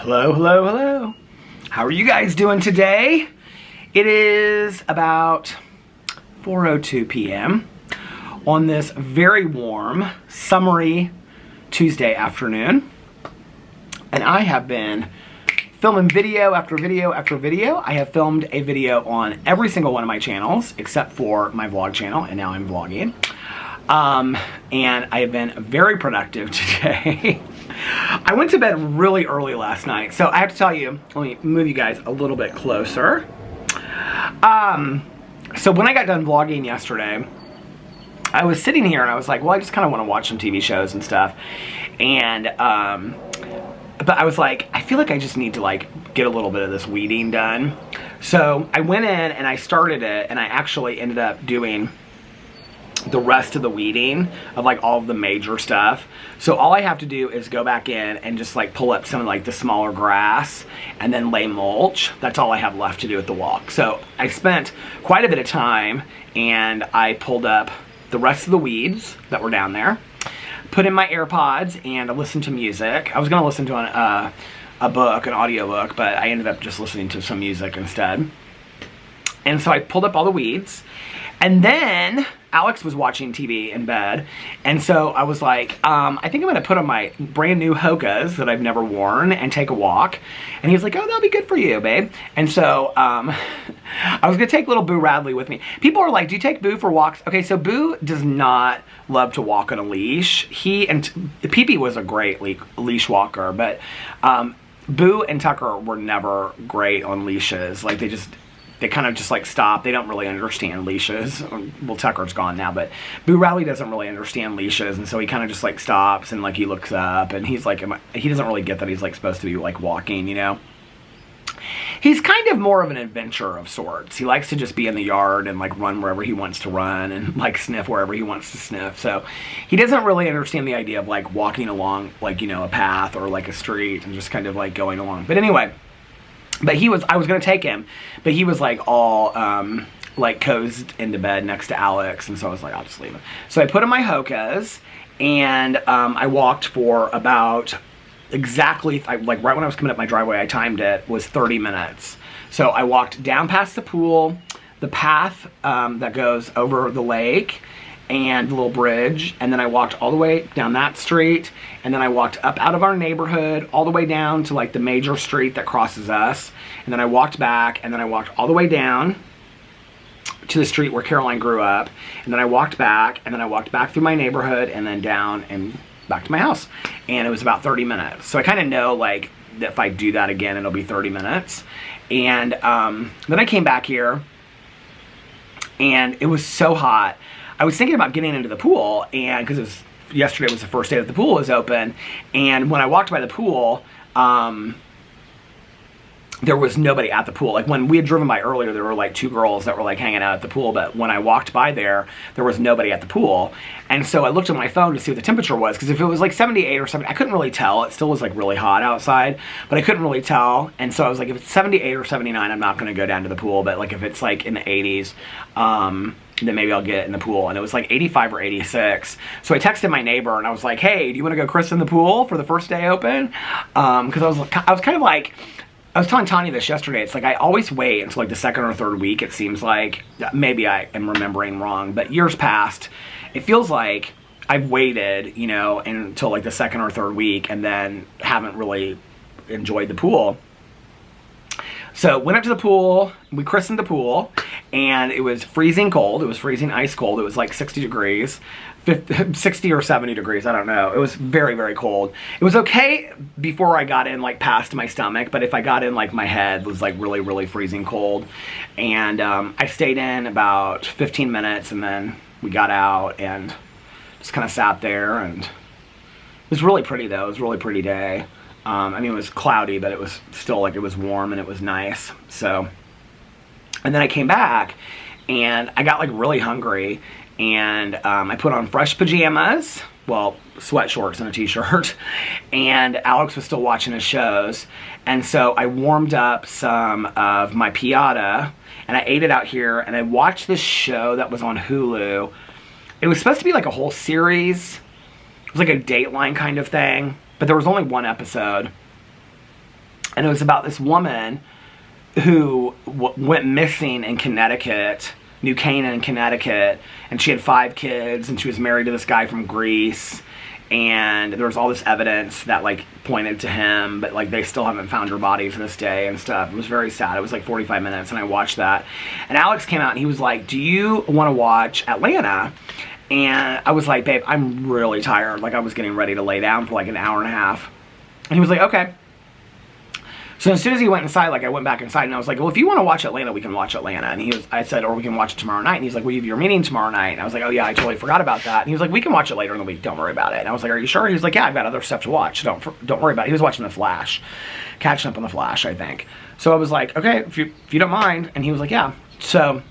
Hello, hello, hello. How are you guys doing today? It is about 4:02 p.m. on this very warm, summery Tuesday afternoon. And I have been filming video after video after video. I have filmed a video on every single one of my channels except for my vlog channel, and now I'm vlogging. And I have been very productive today. I went to bed really early last night, so I have to tell you, let me move you guys a little bit closer. So when I got done vlogging yesterday, I was sitting here and I was like, well, I just kind of want to watch some TV shows and stuff. And, but I was like, I feel like I just need to like get a little bit of this weeding done. So I went in and I started it, and I actually ended up doing the rest of the weeding of like all of the major stuff. So all I have to do is go back in and just like pull up some of like the smaller grass and then lay mulch. That's all I have left to do at the walk. So I spent quite a bit of time, and I pulled up the rest of the weeds that were down there, put in my AirPods, and I listened to music. I was gonna listen to a book, an audio book, but I ended up just listening to some music instead. And so I pulled up all the weeds, and then Alex was watching TV in bed, and so I was like, I think I'm gonna put on my brand new Hokas that I've never worn and take a walk. And he was like, oh, that'll be good for you, babe. And so I was gonna take little Boo Radley with me. People are like, do you take Boo for walks? Okay, so Boo does not love to walk on a leash. He and Pee-Pee was a great leash walker, but Boo and Tucker were never great on leashes. Like they kind of just like stop. They don't really understand leashes. Well, Tucker's gone now, but Boo Radley doesn't really understand leashes, and so he kind of just like stops and like he looks up, and he's like, he doesn't really get that he's like supposed to be like walking, you know? He's kind of more of an adventurer of sorts. He likes to just be in the yard and like run wherever he wants to run and like sniff wherever he wants to sniff. So he doesn't really understand the idea of like walking along like, you know, a path or like a street and just kind of like going along. But anyway, I was gonna take him, but he was like all like cozied into bed next to Alex, and so I was like, I'll just leave him. So I put on my Hokas, and I walked for about exactly, like right when I was coming up my driveway, I timed it, was 30 minutes. So I walked down past the pool, the path that goes over the lake, and the little bridge, and then I walked all the way down that street, and then I walked up out of our neighborhood all the way down to like the major street that crosses us, and then I walked back, and then I walked all the way down to the street where Caroline grew up, and then I walked back, and then I walked back through my neighborhood, and then down and back to my house, and it was about 30 minutes. So I kind of know like that if I do that again, it'll be 30 minutes. And then I came back here, and it was so hot. I was thinking about getting into the pool, and because yesterday was the first day that the pool was open, and when I walked by the pool, there was nobody at the pool. Like when we had driven by earlier, there were like two girls that were like hanging out at the pool, but when I walked by there was nobody at the pool. And so I looked at my phone to see what the temperature was, because if it was like 78 or something, I couldn't really tell. It still was like really hot outside, but I couldn't really tell. And so I was like, if it's 78 or 79, I'm not gonna go down to the pool, but like if it's like in the 80s, then maybe I'll get in the pool. And it was like 85 or 86. So I texted my neighbor and I was like, hey, do you want to go christen the pool for the first day open? Because I was kind of like, I was telling Tanya this yesterday. It's like I always wait until like the second or third week, it seems like. Maybe I am remembering wrong, but years past, it feels like I've waited, you know, until like the second or third week and then haven't really enjoyed the pool. So went up to the pool, we christened the pool, and it was freezing cold. It was freezing ice cold. It was like 60 degrees, 60 or 70 degrees, I don't know. It was very, very cold. It was okay before I got in like past my stomach, but if I got in like my head, it was like really, really freezing cold. And I stayed in about 15 minutes, and then we got out and just kind of sat there, and it was really pretty though. It was a really pretty day. I mean, it was cloudy, but it was still like, it was warm and it was nice. So, and then I came back and I got like really hungry, and I put on fresh pajamas, well, sweat shorts and a t-shirt, and Alex was still watching his shows. And so I warmed up some of my piata, and I ate it out here, and I watched this show that was on Hulu. It was supposed to be like a whole series. It was like a Dateline kind of thing, but there was only one episode. And it was about this woman who went missing in Connecticut, New Canaan, Connecticut, and she had 5 kids, and she was married to this guy from Greece, and there was all this evidence that like pointed to him, but like they still haven't found her body to this day and stuff. It was very sad. It was like 45 minutes, and I watched that, and Alex came out and he was like, do you want to watch Atlanta? And I was like, babe, I'm really tired. Like I was getting ready to lay down for like an hour and a half, and he was like, okay. So as soon as he went inside, like I went back inside and I was like, well, if you want to watch Atlanta, we can watch Atlanta. And I said, or we can watch it tomorrow night. And he's like, well, you have your meeting tomorrow night. And I was like, oh yeah, I totally forgot about that. And he was like, we can watch it later in the week. Don't worry about it. And I was like, are you sure? He was like, yeah, I've got other stuff to watch. Don't worry about it. He was watching The Flash, catching up on The Flash, I think. So I was like, okay, if you don't mind. And he was like, yeah. So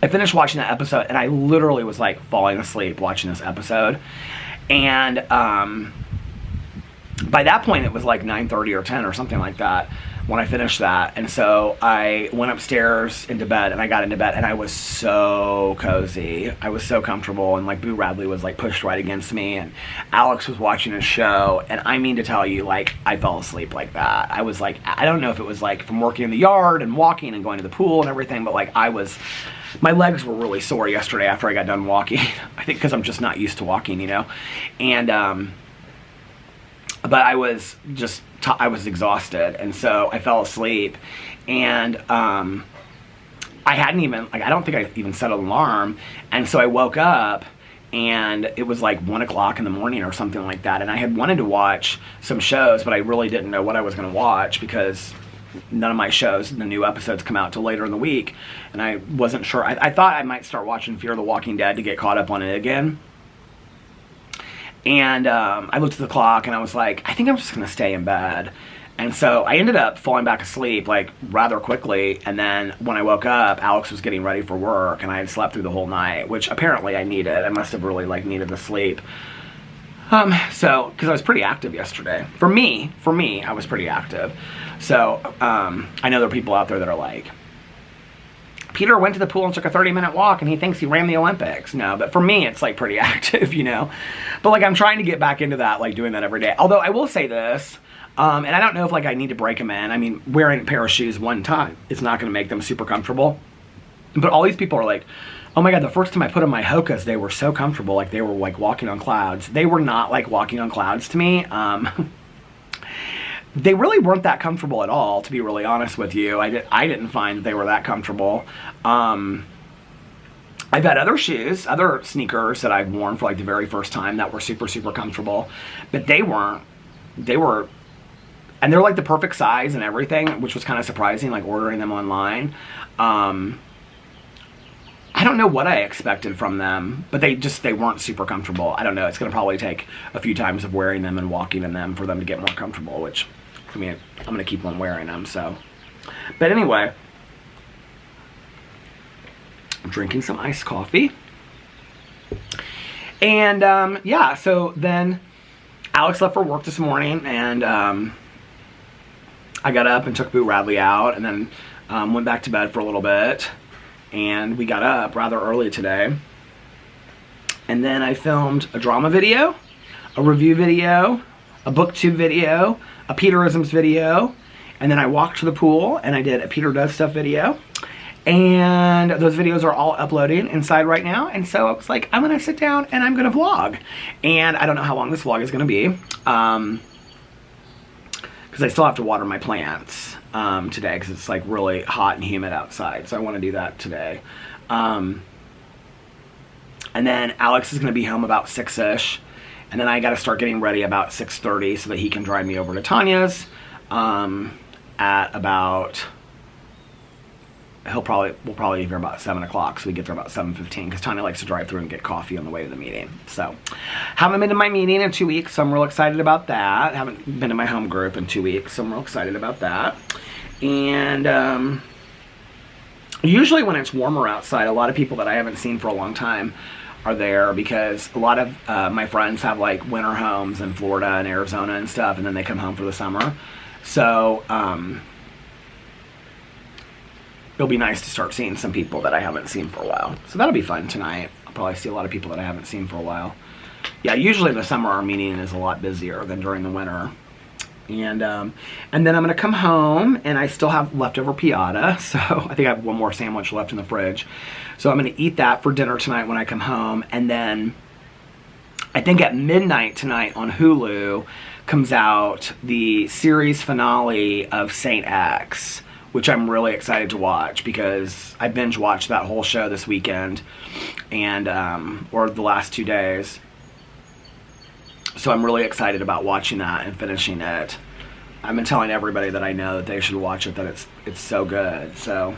I finished watching that episode, and I literally was like falling asleep watching this episode. And by that point, it was like 9:30 or 10 or something like that when I finished that. And so I went upstairs into bed, and I got into bed, and I was so cozy. I was so comfortable, and like Boo Radley was like pushed right against me, and Alex was watching his show, and I mean to tell you, like I fell asleep like that. I was like, I don't know if it was like from working in the yard and walking and going to the pool and everything, but like my legs were really sore yesterday after I got done walking. I think because I'm just not used to walking, you know. And but I was just, I was exhausted, and so I fell asleep, and I hadn't even, like, I don't think I even set an alarm, and so I woke up, and it was like 1 o'clock in the morning or something like that, and I had wanted to watch some shows, but I really didn't know what I was going to watch, because none of my shows, the new episodes, come out till later in the week, and I wasn't sure. I thought I might start watching Fear the Walking Dead to get caught up on it again. And I looked at the clock, and I was like, I think I'm just going to stay in bed. And so I ended up falling back asleep, like, rather because and then when I woke up, Alex was getting ready for work, and I had slept through the whole night, which apparently I needed. I must have really, like, needed the sleep. So, because I was pretty active yesterday. For me, I was pretty active. So, I know there are people out there that are like, Peter went to the pool and took a 30-minute walk, and he thinks he ran the Olympics. No, but for me, it's like pretty active, you know. But like I'm trying to get back into that, like doing that every day. Although I will say this, and I don't know if like I need to break them in. I mean, wearing a pair of shoes one time, it's not going to make them super comfortable. But all these people are like, oh my God, the first time I put on my Hokas, they were so comfortable, like they were like walking on clouds. They were not like walking on clouds to me. They really weren't that comfortable at all, to be really honest with you. I didn't find that they were that comfortable. I've had other shoes, other sneakers that I've worn for like the very first time that were super, super comfortable, but they weren't. They were, and they're like the perfect size and everything, which was kind of surprising, like ordering them online. I don't know what I expected from them, but they weren't super comfortable. I don't know. It's going to probably take a few times of wearing them and walking in them for them to get more comfortable, which, I mean, I'm going to keep on wearing them, so. But anyway, I'm drinking some iced coffee. And, yeah, so then Alex left for work this morning, and I got up and took Boo Radley out, and then went back to bed for a little bit. And we got up rather early today. And then I filmed a drama video, a review video, a booktube video, a Peterisms video, and then I walked to the pool and I did a Peter Does Stuff video. And those videos are all uploading inside right now. And so I was like, I'm gonna sit down and I'm gonna vlog. And I don't know how long this vlog is gonna be. Because I still have to water my plants today because it's like really hot and humid outside. So I want to do that today. And then Alex is going to be home about 6-ish. And then I got to start getting ready about 6:30 so that he can drive me over to Tanya's at about, we'll probably leave here about 7 o'clock, so we get there about 7:15 because Tanya likes to drive through and get coffee on the way to the meeting. So, haven't been to my meeting in 2 weeks, so I'm real excited about that. Haven't been to my home group in 2 weeks, so I'm real excited about that. And usually when it's warmer outside, a lot of people that I haven't seen for a long time are there because a lot of my friends have like winter homes in Florida and Arizona and stuff, and then they come home for the summer. So, it'll be nice to start seeing some people that I haven't seen for a while. So that'll be fun tonight. I'll probably see a lot of people that I haven't seen for a while. Yeah, usually in the summer our meeting is a lot busier than during the winter. And then I'm gonna come home, and I still have leftover piata, so I think I have one more sandwich left in the fridge. So I'm gonna eat that for dinner tonight when I come home, and then I think at midnight tonight on Hulu comes out the series finale of Saint X, which I'm really excited to watch because I binge watched that whole show this weekend, and or the last 2 days. So I'm really excited about watching that and finishing it. I've been telling everybody that I know that they should watch it, that it's so good. So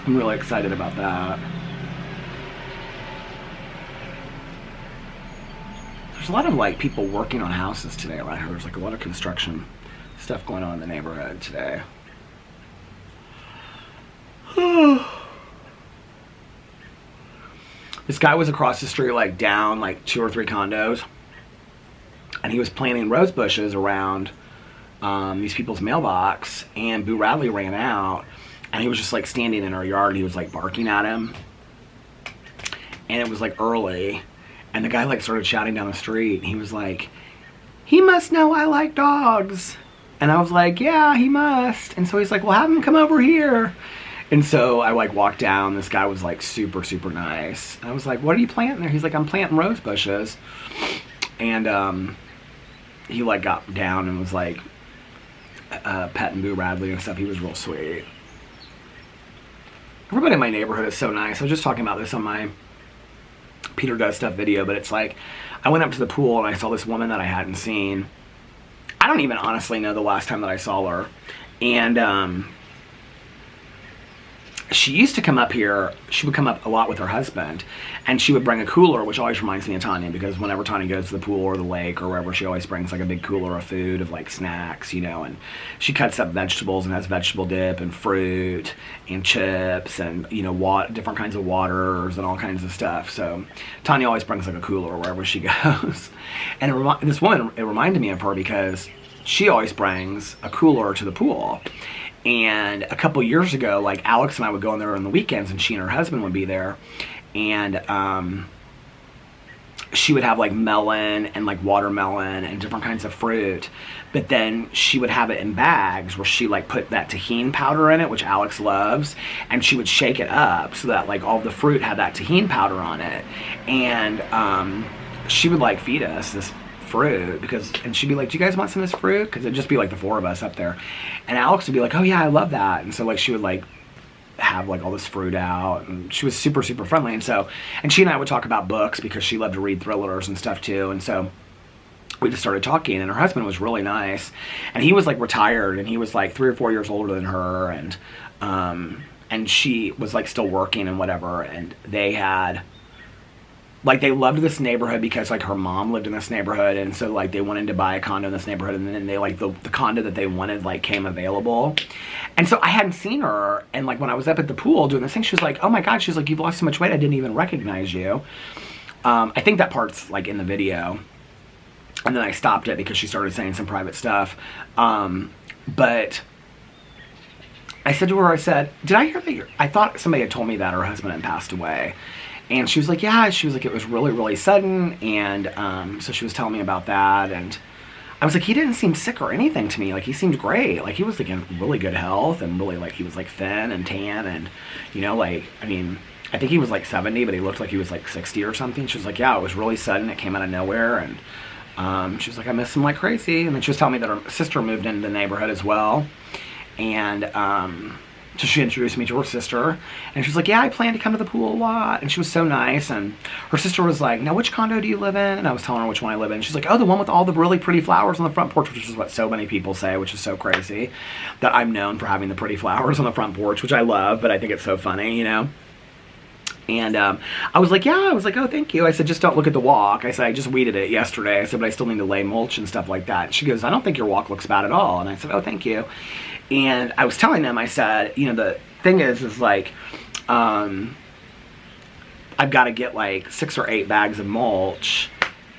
I'm really excited about that. There's a lot of like people working on houses today. I heard there's like a lot of construction stuff going on in the neighborhood today. This guy was across the street, like down like 2 or 3 condos, and he was planting rose bushes around these people's mailbox, and Boo Radley ran out, and he was just like standing in our yard, and he was like barking at him, and it was like early, and the guy like started shouting down the street, and he was like, "He must know I like dogs." And I was like, "Yeah, he must." And so he's like, "Well, have him come over here." And so I like walked down. This guy was like super, super nice. And I was like, "What are you planting there?" He's like, "I'm planting rose bushes." And he like got down and was like petting Boo Radley and stuff. He was real sweet. Everybody in my neighborhood is so nice. I was just talking about this on my Peter Does Stuff video, but it's like I went up to the pool and I saw this woman that I hadn't seen. I don't even honestly know the last time that I saw her. And she used to come up here. She would come up a lot with her husband, and she would bring a cooler, which always reminds me of Tanya, because whenever Tanya goes to the pool or the lake or wherever, she always brings like a big cooler of food, of like snacks, you know, and she cuts up vegetables and has vegetable dip and fruit and chips and, you know, different kinds of waters and all kinds of stuff. So Tanya always brings like a cooler wherever she goes. And this woman, it reminded me of her because she always brings a cooler to the pool. And a couple years ago, like Alex and I would go in there on the weekends, and she and her husband would be there, and she would have like melon and like watermelon and different kinds of fruit, but then she would have it in bags where she like put that tahini powder in it, which Alex loves, and she would shake it up so that like all the fruit had that tahini powder on it, and she would like feed us this fruit and she'd be like, "Do you guys want some of this fruit?" Because it'd just be like the 4 of us up there, and Alex would be like, "Oh yeah, I love that." And so like she would like have like all this fruit out, and she was super, super friendly. And she and I would talk about books because she loved to read thrillers and stuff too. And so we just started talking, and her husband was really nice, and he was like retired, and he was like 3 or 4 years older than her, and she was like still working and whatever, and they had like, they loved this neighborhood because like her mom lived in this neighborhood, and so like they wanted to buy a condo in this neighborhood, and then they like the condo that they wanted like came available. And so I hadn't seen her, and like when I was up at the pool doing this thing, she was like, "Oh my god," she's like, "You've lost so much weight, I didn't even recognize you." I think that part's like in the video, and then I stopped it because she started saying some private stuff. But I said to her, I said, "Did I hear that I thought somebody had told me that her husband had passed away." And she was like, "Yeah." She was like, "It was really, really sudden." And so she was telling me about that. And I was like, "He didn't seem sick or anything to me. Like, he seemed great. Like, he was like in really good health, and really like he was like thin and tan, and, you know, like, I mean, I think he was like 70, but he looked like he was like 60 or something." She was like, "Yeah, it was really sudden. It came out of nowhere." And she was like, "I miss him like crazy." And then she was telling me that her sister moved into the neighborhood as well. And so she introduced me to her sister, and she was like, "Yeah, I plan to come to the pool a lot." And she was so nice. And her sister was like, "Now, which condo do you live in?" And I was telling her which one I live in. She's like, "Oh, the one with all the really pretty flowers on the front porch," which is what so many people say, which is so crazy, that I'm known for having the pretty flowers on the front porch, which I love, but I think it's so funny, you know? And I was like, "Yeah." I was like, "Oh, thank you." I said, "Just don't look at the walk." I said, "I just weeded it yesterday." I said, "But I still need to lay mulch and stuff like that." And she goes, "I don't think your walk looks bad at all." And I said, "Oh, thank you." And I was telling them, I said, you know, the thing is like, I've got to get like 6 or 8 bags of mulch,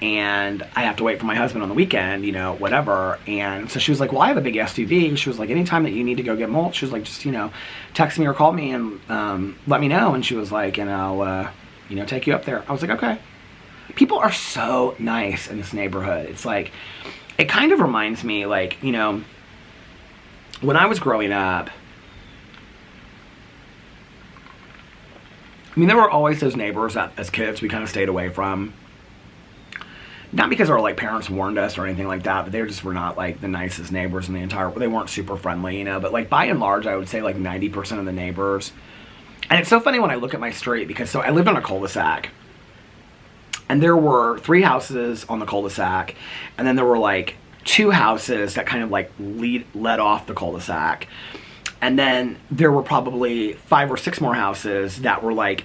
and I have to wait for my husband on the weekend, you know, whatever. And so she was like, "Well, I have a big SUV." She was like, "Anytime that you need to go get mulch," she was like, "Just, you know, text me or call me and let me know." And she was like, "And I'll, you know, take you up there." I was like, "Okay." people are so nice in this neighborhood. It's like, it kind of reminds me, like, you know, when I was growing up, I mean, there were always those neighbors that as kids we kind of stayed away from. Not because our like parents warned us or anything like that, but they just were not like the nicest neighbors in the entire, they weren't super friendly, you know, but like by and large, I would say like 90% of the neighbors. And it's so funny when I look at my street because so I lived on a cul-de-sac and there were 3 houses on the cul-de-sac and then there were like 2 houses that kind of like led off the cul-de-sac. And then there were probably 5 or 6 more houses that were like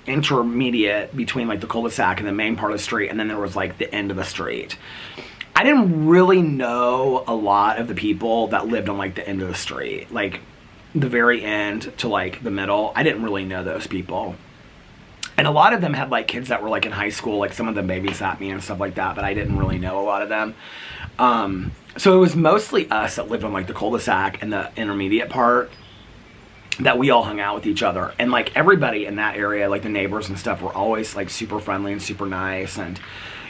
intermediate between like the cul-de-sac and the main part of the street. And then there was like the end of the street. I didn't really know a lot of the people that lived on like the end of the street, like the very end to like the middle. I didn't really know those people. And a lot of them had like kids that were like in high school, like some of them babysat me and stuff like that, but I didn't really know a lot of them. So it was mostly us that lived on like the cul-de-sac and the intermediate part that we all hung out with each other. And like everybody in that area, like the neighbors and stuff, were always like super friendly and super nice. And,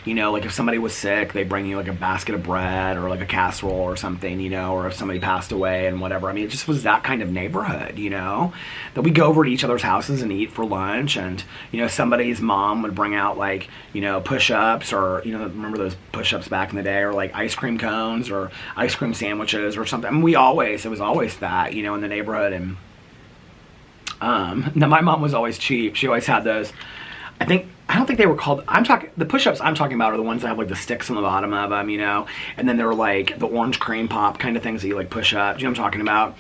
you know, like if somebody was sick, they bring you like a basket of bread or like a casserole or something, you know, or if somebody passed away and whatever. I mean, it just was that kind of neighborhood, you know, that we go over to each other's houses and eat for lunch. And, you know, somebody's mom would bring out like, you know, push-ups or, you know, remember those push-ups back in the day, or like ice cream cones or ice cream sandwiches or something. I mean, it was always that, you know, in the neighborhood. And now my mom was always cheap. She always had those. I don't think they were called, the push-ups I'm talking about are the ones that have like the sticks on the bottom of them, you know, and then there were like the orange cream pop kind of things that you like push up. Do you know what I'm talking about?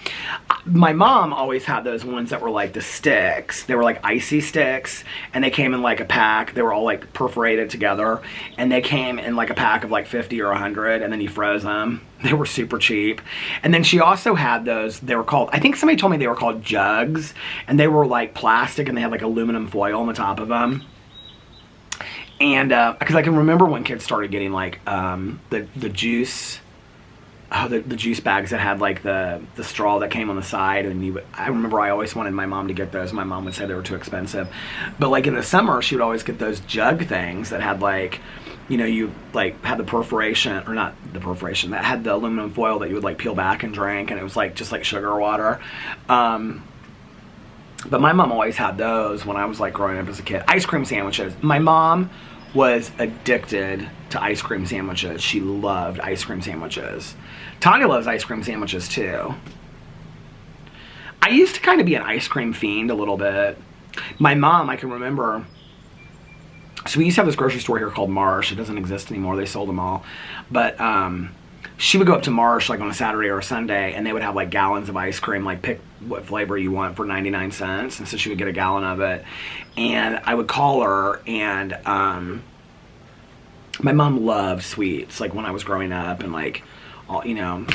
My mom always had those ones that were like the sticks. They were like icy sticks, and they came in like a pack. They were all like perforated together, and they came in like a pack of like 50 or 100, and then you froze them. They were super cheap. And then she also had those, they were called, I think somebody told me they were called jugs, and they were like plastic, and they had like aluminum foil on the top of them. And because I can remember when kids started getting like the juice, the juice bags that had like the straw that came on the side, and I remember I always wanted my mom to get those. My mom would say they were too expensive, but like in the summer she would always get those jug things that had like, you know, you like had the perforation, or not the perforation, that had the aluminum foil that you would like peel back and drink, and it was like just like sugar or water. But my mom always had those when I was like growing up as a kid. Ice cream sandwiches. My mom was addicted to ice cream sandwiches. She loved ice cream sandwiches. Tanya loves ice cream sandwiches too. I used to kind of be an ice cream fiend a little bit. My mom, I can remember, so we used to have this grocery store here called Marsh. It doesn't exist anymore. They sold them all. But she would go up to Marsh like on a Saturday or a Sunday, and they would have like gallons of ice cream, like pick what flavor you want for 99 cents. And so she would get a gallon of it. And I would call her, and my mom loved sweets, like when I was growing up, and like, all, you know,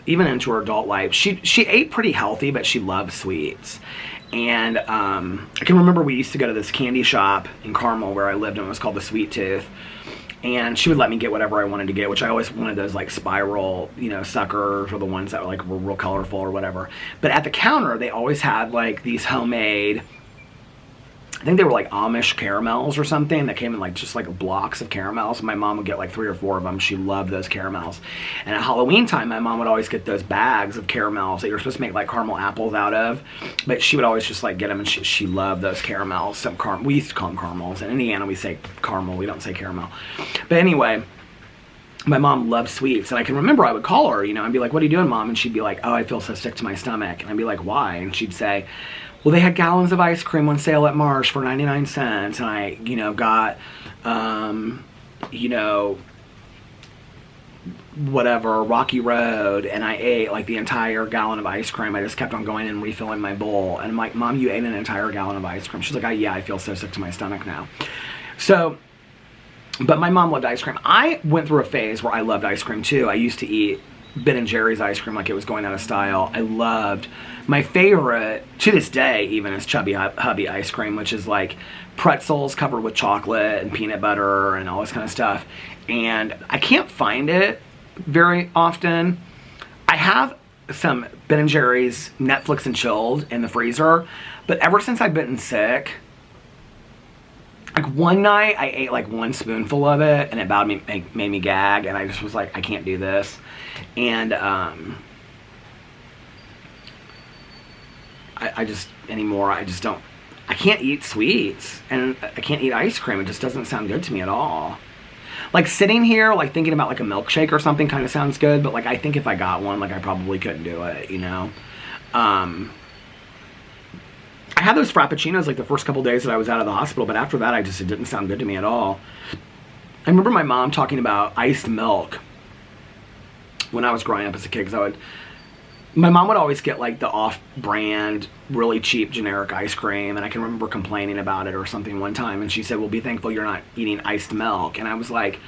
even into her adult life. She ate pretty healthy, but she loved sweets. And I can remember we used to go to this candy shop in Carmel where I lived, and it was called the Sweet Tooth. And she would let me get whatever I wanted to get, which I always wanted those like spiral, you know, suckers, or the ones that were real colorful or whatever. But at the counter, they always had like these homemade, I think they were like Amish caramels or something that came in like just like blocks of caramels. My mom would get like 3 or 4 of them. She loved those caramels. And at Halloween time, my mom would always get those bags of caramels that you're supposed to make like caramel apples out of. But she would always just like get them, and she loved those caramels. So we used to call them caramels. In Indiana, we say caramel. We don't say caramel. But anyway, my mom loved sweets. And I can remember I would call her, you know, and be like, "What are you doing, Mom?" And she'd be like, "Oh, I feel so sick to my stomach." And I'd be like, "Why?" And she'd say, "Well, they had gallons of ice cream on sale at Marsh for 99 cents, and I, you know, got, you know, whatever, Rocky Road, and I ate like the entire gallon of ice cream. I just kept on going and refilling my bowl." And I'm like, "Mom, you ate an entire gallon of ice cream?" She's like, "Oh, yeah, I feel so sick to my stomach now." So, but my mom loved ice cream. I went through a phase where I loved ice cream too. I used to eat Ben & Jerry's ice cream like it was going out of style. I loved, my favorite to this day even, is Chubby Hubby ice cream, which is like pretzels covered with chocolate and peanut butter and all this kind of stuff. And I can't find it very often. I have some Ben & Jerry's Netflix and chilled in the freezer, but ever since I've been sick, Like one night I ate like one spoonful of it and it about made me gag, and I just was like, I can't do this. And I just anymore, I just don't, I can't eat sweets and I can't eat ice cream. It just doesn't sound good to me at all. Like sitting here, like thinking about like a milkshake or something kind of sounds good, but like I think if I got one, like I probably couldn't do it, you know? I had those frappuccinos like the first couple days that I was out of the hospital, but after that it didn't sound good to me at all. I remember my mom talking about iced milk when I was growing up as a kid, because my mom would always get like the off-brand, really cheap generic ice cream, and I can remember complaining about it or something one time, and she said, well, be thankful you're not eating iced milk. And I was like,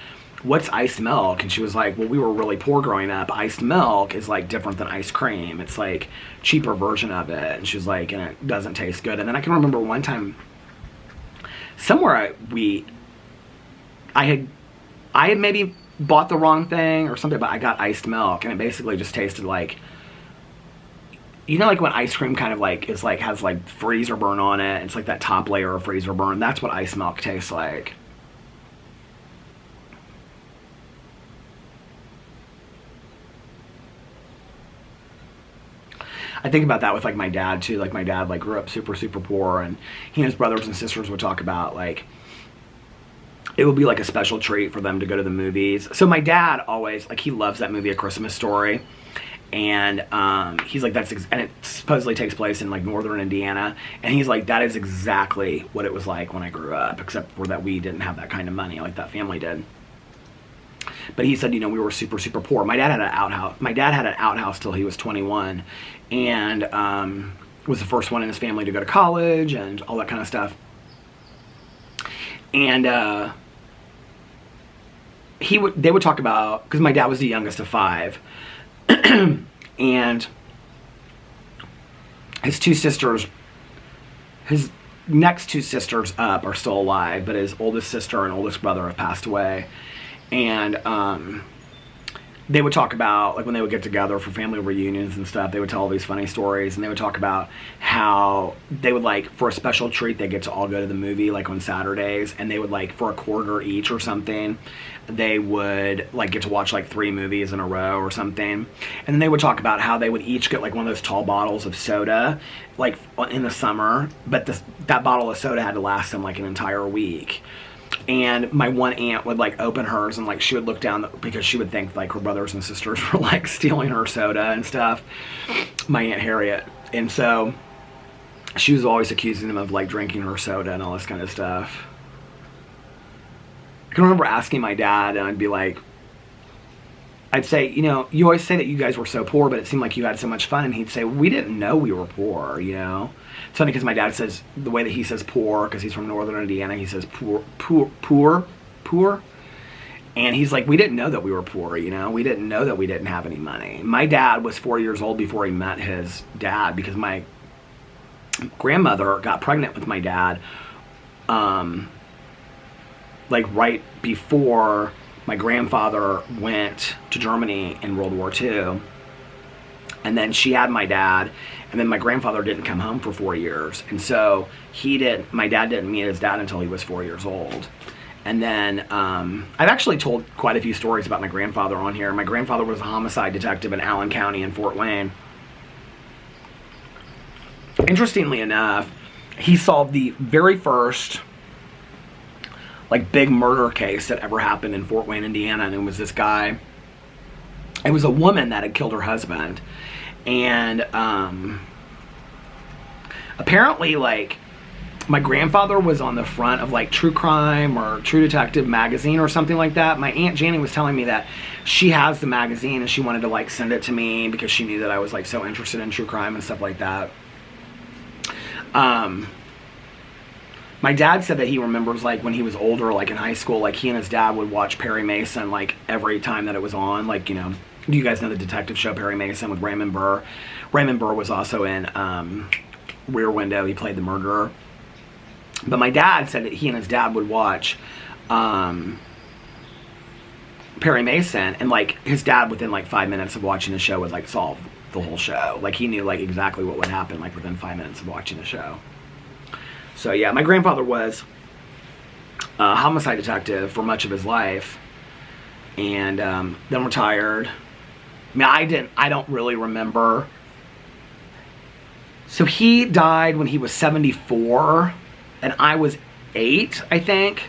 what's iced milk? And she was like, well, we were really poor growing up. Iced milk is like different than ice cream. It's like cheaper version of it. And she was like, and it doesn't taste good. And then I can remember one time somewhere I had maybe bought the wrong thing or something, but I got iced milk, and it basically just tasted like, you know, like when ice cream kind of like is like has like freezer burn on it. It's like that top layer of freezer burn. That's what iced milk tastes like. I think about that with like my dad too. Like my dad like grew up super, super poor, and he and his brothers and sisters would talk about like it would be like a special treat for them to go to the movies. So my dad always, like, he loves that movie A Christmas Story, and he's like, and it supposedly takes place in like northern Indiana, and he's like, that is exactly what it was like when I grew up, except for that we didn't have that kind of money like that family did. But he said, you know, we were super, super poor. My dad had an outhouse till he was 21, and was the first one in his family to go to college and all that kind of stuff. And they would talk about, because my dad was the youngest of 5, and his next 2 sisters up are still alive, but his oldest sister and oldest brother have passed away. And they would talk about, like, when they would get together for family reunions and stuff, they would tell all these funny stories, and they would talk about how they would, like, for a special treat, they get to all go to the movie, like, on Saturdays, and they would, like, for a quarter each or something, they would, like, get to watch, like, 3 movies in a row or something. And then they would talk about how they would each get, like, one of those tall bottles of soda, like, in the summer, but that bottle of soda had to last them, like, an entire week. And my one aunt would, like, open hers, and, like, she would look down because she would think, like, her brothers and sisters were, like, stealing her soda and stuff. My Aunt Harriet. And so she was always accusing them of, like, drinking her soda and all this kind of stuff. I can remember asking my dad, and I'd be like, I'd say, you know, you always say that you guys were so poor, but it seemed like you had so much fun. And he'd say, we didn't know we were poor, you know. It's funny because my dad says, the way that he says poor, because he's from northern Indiana, he says poor. And he's like, we didn't know that we were poor, you know. We didn't know that we didn't have any money. My dad was 4 years old before he met his dad, because my grandmother got pregnant with my dad, like right before my grandfather went to Germany in World War II. And then she had my dad, and then my grandfather didn't come home for 4 years. And so my dad didn't meet his dad until he was 4 years old. And then I've actually told quite a few stories about my grandfather on here. My grandfather was a homicide detective in Allen County in Fort Wayne. Interestingly enough, he solved the very first, like, big murder case that ever happened in Fort Wayne, Indiana. And it was this guy. It was a woman that had killed her husband. And apparently, like, my grandfather was on the front of, like, True Crime or True Detective magazine or something like that. My Aunt Janie was telling me that she has the magazine, and she wanted to, like, send it to me because she knew that I was, like, so interested in true crime and stuff like that. My dad said that he remembers, like, when he was older, like, in high school, like, he and his dad would watch Perry Mason, like, every time that it was on. Like, you know, do you guys know the detective show Perry Mason with Raymond Burr? Raymond Burr was also in Rear Window. He played the murderer. But my dad said that he and his dad would watch Perry Mason, and, like, his dad, within, like, 5 minutes of watching the show, would, like, solve the whole show. Like, he knew, like, exactly what would happen, like, within 5 minutes of watching the show. So, yeah, my grandfather was homicide detective for much of his life, and then retired. I mean, I don't really remember. So he died when he was 74, and I was 8, I think.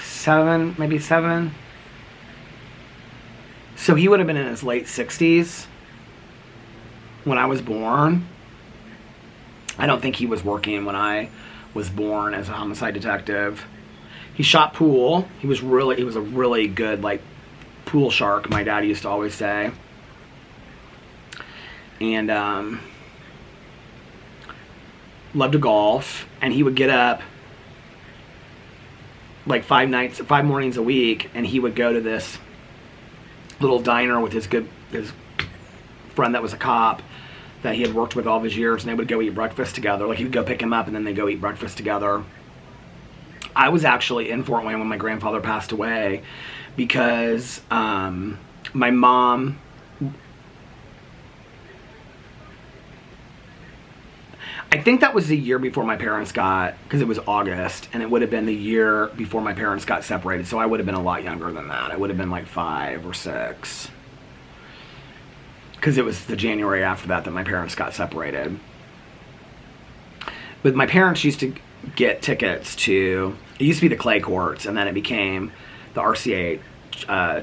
7, maybe 7. So he would have been in his late 60s when I was born. I don't think he was working when I was born as a homicide detective. He shot pool. He was a really good, like, pool shark, my dad used to always say. And loved to golf, and he would get up like 5 mornings a week, and he would go to this little diner with his friend that was a cop that he had worked with all of his years, and they would go eat breakfast together. Like, he would go pick him up, and then they go eat breakfast together. I was actually in Fort Wayne when my grandfather passed away, because my mom, I think that was the year before my parents because it was August, and it would have been the year before my parents got separated, so I would have been a lot younger than that. I would have been like 5 or 6. Because it was the January after that my parents got separated. But my parents used to get tickets to, it used to be the clay courts, and then it became the RCA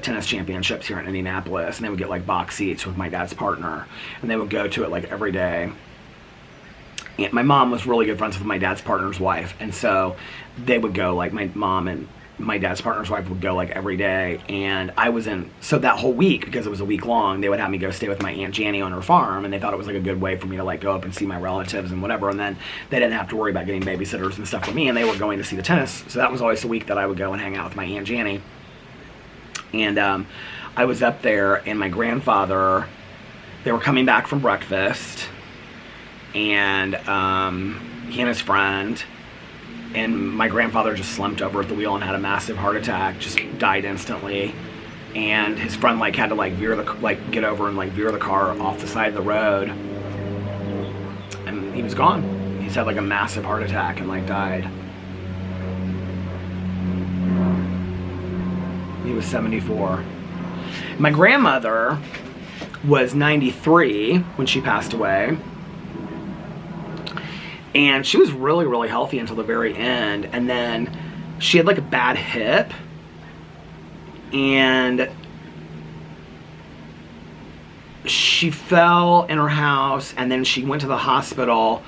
tennis championships here in Indianapolis, and they would get like box seats with my dad's partner, and they would go to it like every day. And my mom was really good friends with my dad's partner's wife, and so they would go, like, my mom and my dad's partner's wife would go like every day, and so that whole week, because it was a week long, they would have me go stay with my Aunt Janny on her farm, and they thought it was like a good way for me to like go up and see my relatives and whatever, and then they didn't have to worry about getting babysitters and stuff for me, and they were going to see the tennis, so that was always the week that I would go and hang out with my Aunt Janny. And I was up there, and my grandfather, they were coming back from breakfast, and he and his friend, and my grandfather just slumped over at the wheel and had a massive heart attack, just died instantly. And his friend like had to get over and like veer the car off the side of the road, and he was gone. He's had like a massive heart attack and like died. He was 74. My grandmother was 93 when she passed away. And she was really, really healthy until the very end. And then she had like a bad hip. And she fell in her house, and then she went to the hospital.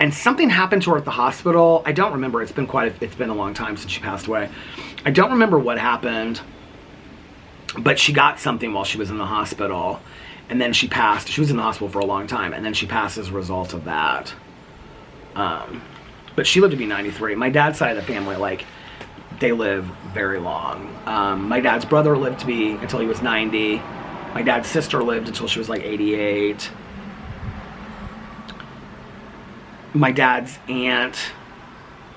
And something happened to her at the hospital. I don't remember. It's been a long time since she passed away. I don't remember what happened. But she got something while she was in the hospital. And then she passed. She was in the hospital for a long time. And then she passed as a result of that. But she lived to be 93. My dad's side of the family, like, they live very long. My dad's brother lived to be until he was 90. My dad's sister lived until she was like 88. My dad's aunt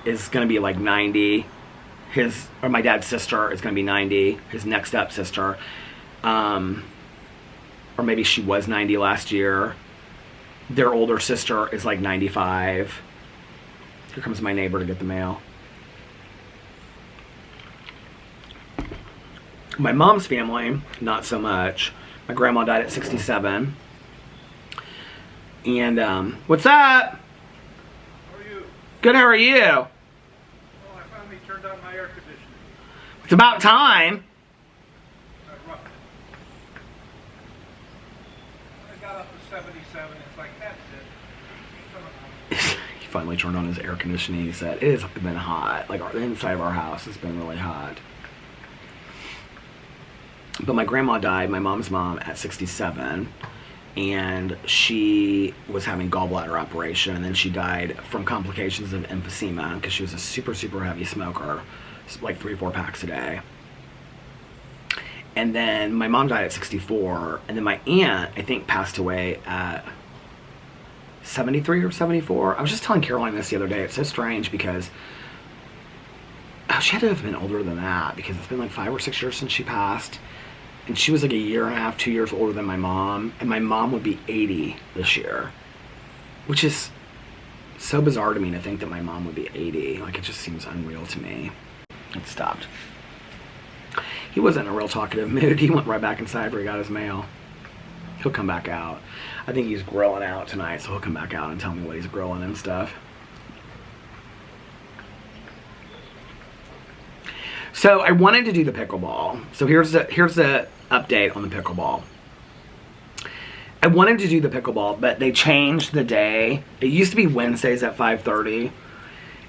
is going to be like 90. My dad's sister is going to be 90. His next up sister, or maybe she was 90 last year. Their older sister is like 95. Here comes my neighbor to get the mail. My mom's family, not so much. My grandma died at 67. And, what's up? How are you? Good, how are you? Well, I finally turned on my air conditioning. It's about time. I got up to 77. It's like, that's it. He finally turned on his air conditioning. He said, it has been hot. Like, the inside of our house has been really hot. But my grandma died, my mom's mom, at 67. And she was having gallbladder operation, and then she died from complications of emphysema because she was a super, super heavy smoker, like 3 or 4 packs a day. And then my mom died at 64, and then my aunt, I think, passed away at 73 or 74. I was just telling Caroline this the other day. It's so strange because she had to have been older than that, because it's been like 5 or 6 years since she passed. And she was like a year and a half, 2 years older than my mom. And my mom would be 80 this year. Which is so bizarre to me to think that my mom would be 80. Like, it just seems unreal to me. It stopped. He wasn't in a real talkative mood. He went right back inside where he got his mail. He'll come back out. I think he's grilling out tonight, so he'll come back out and tell me what he's grilling and stuff. So I wanted to do the pickleball. So here's the update on the pickleball. I wanted to do the pickleball, but they changed the day. It used to be Wednesdays at 5:30.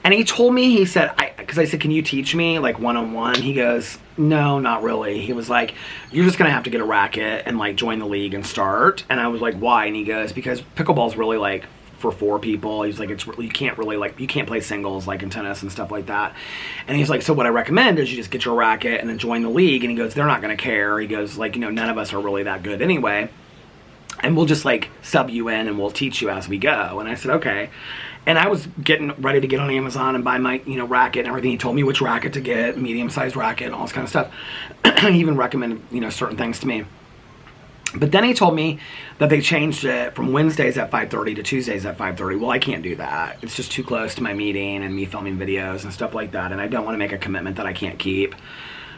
And he told me, he said, because I said, can you teach me like one-on-one? He goes, no, not really. He was like, you're just going to have to get a racket and like join the league and start. And I was like, why? And he goes, because pickleball's really like for 4 people. He's like, it's really, you can't really like, you can't play singles like in tennis and stuff like that. And he's like, so what I recommend is you just get your racket and then join the league. And he goes, they're not going to care. He goes, like, you know, none of us are really that good anyway. And we'll just like sub you in and we'll teach you as we go. And I said, okay. And I was getting ready to get on Amazon and buy my, you know, racket and everything. He told me which racket to get, medium-sized racket and all this kind of stuff. He even recommended, you know, certain things to me. But then he told me that they changed it from Wednesdays at 5:30 to Tuesdays at 5:30. Well, I can't do that. It's just too close to my meeting and me filming videos and stuff like that. And I don't want to make a commitment that I can't keep.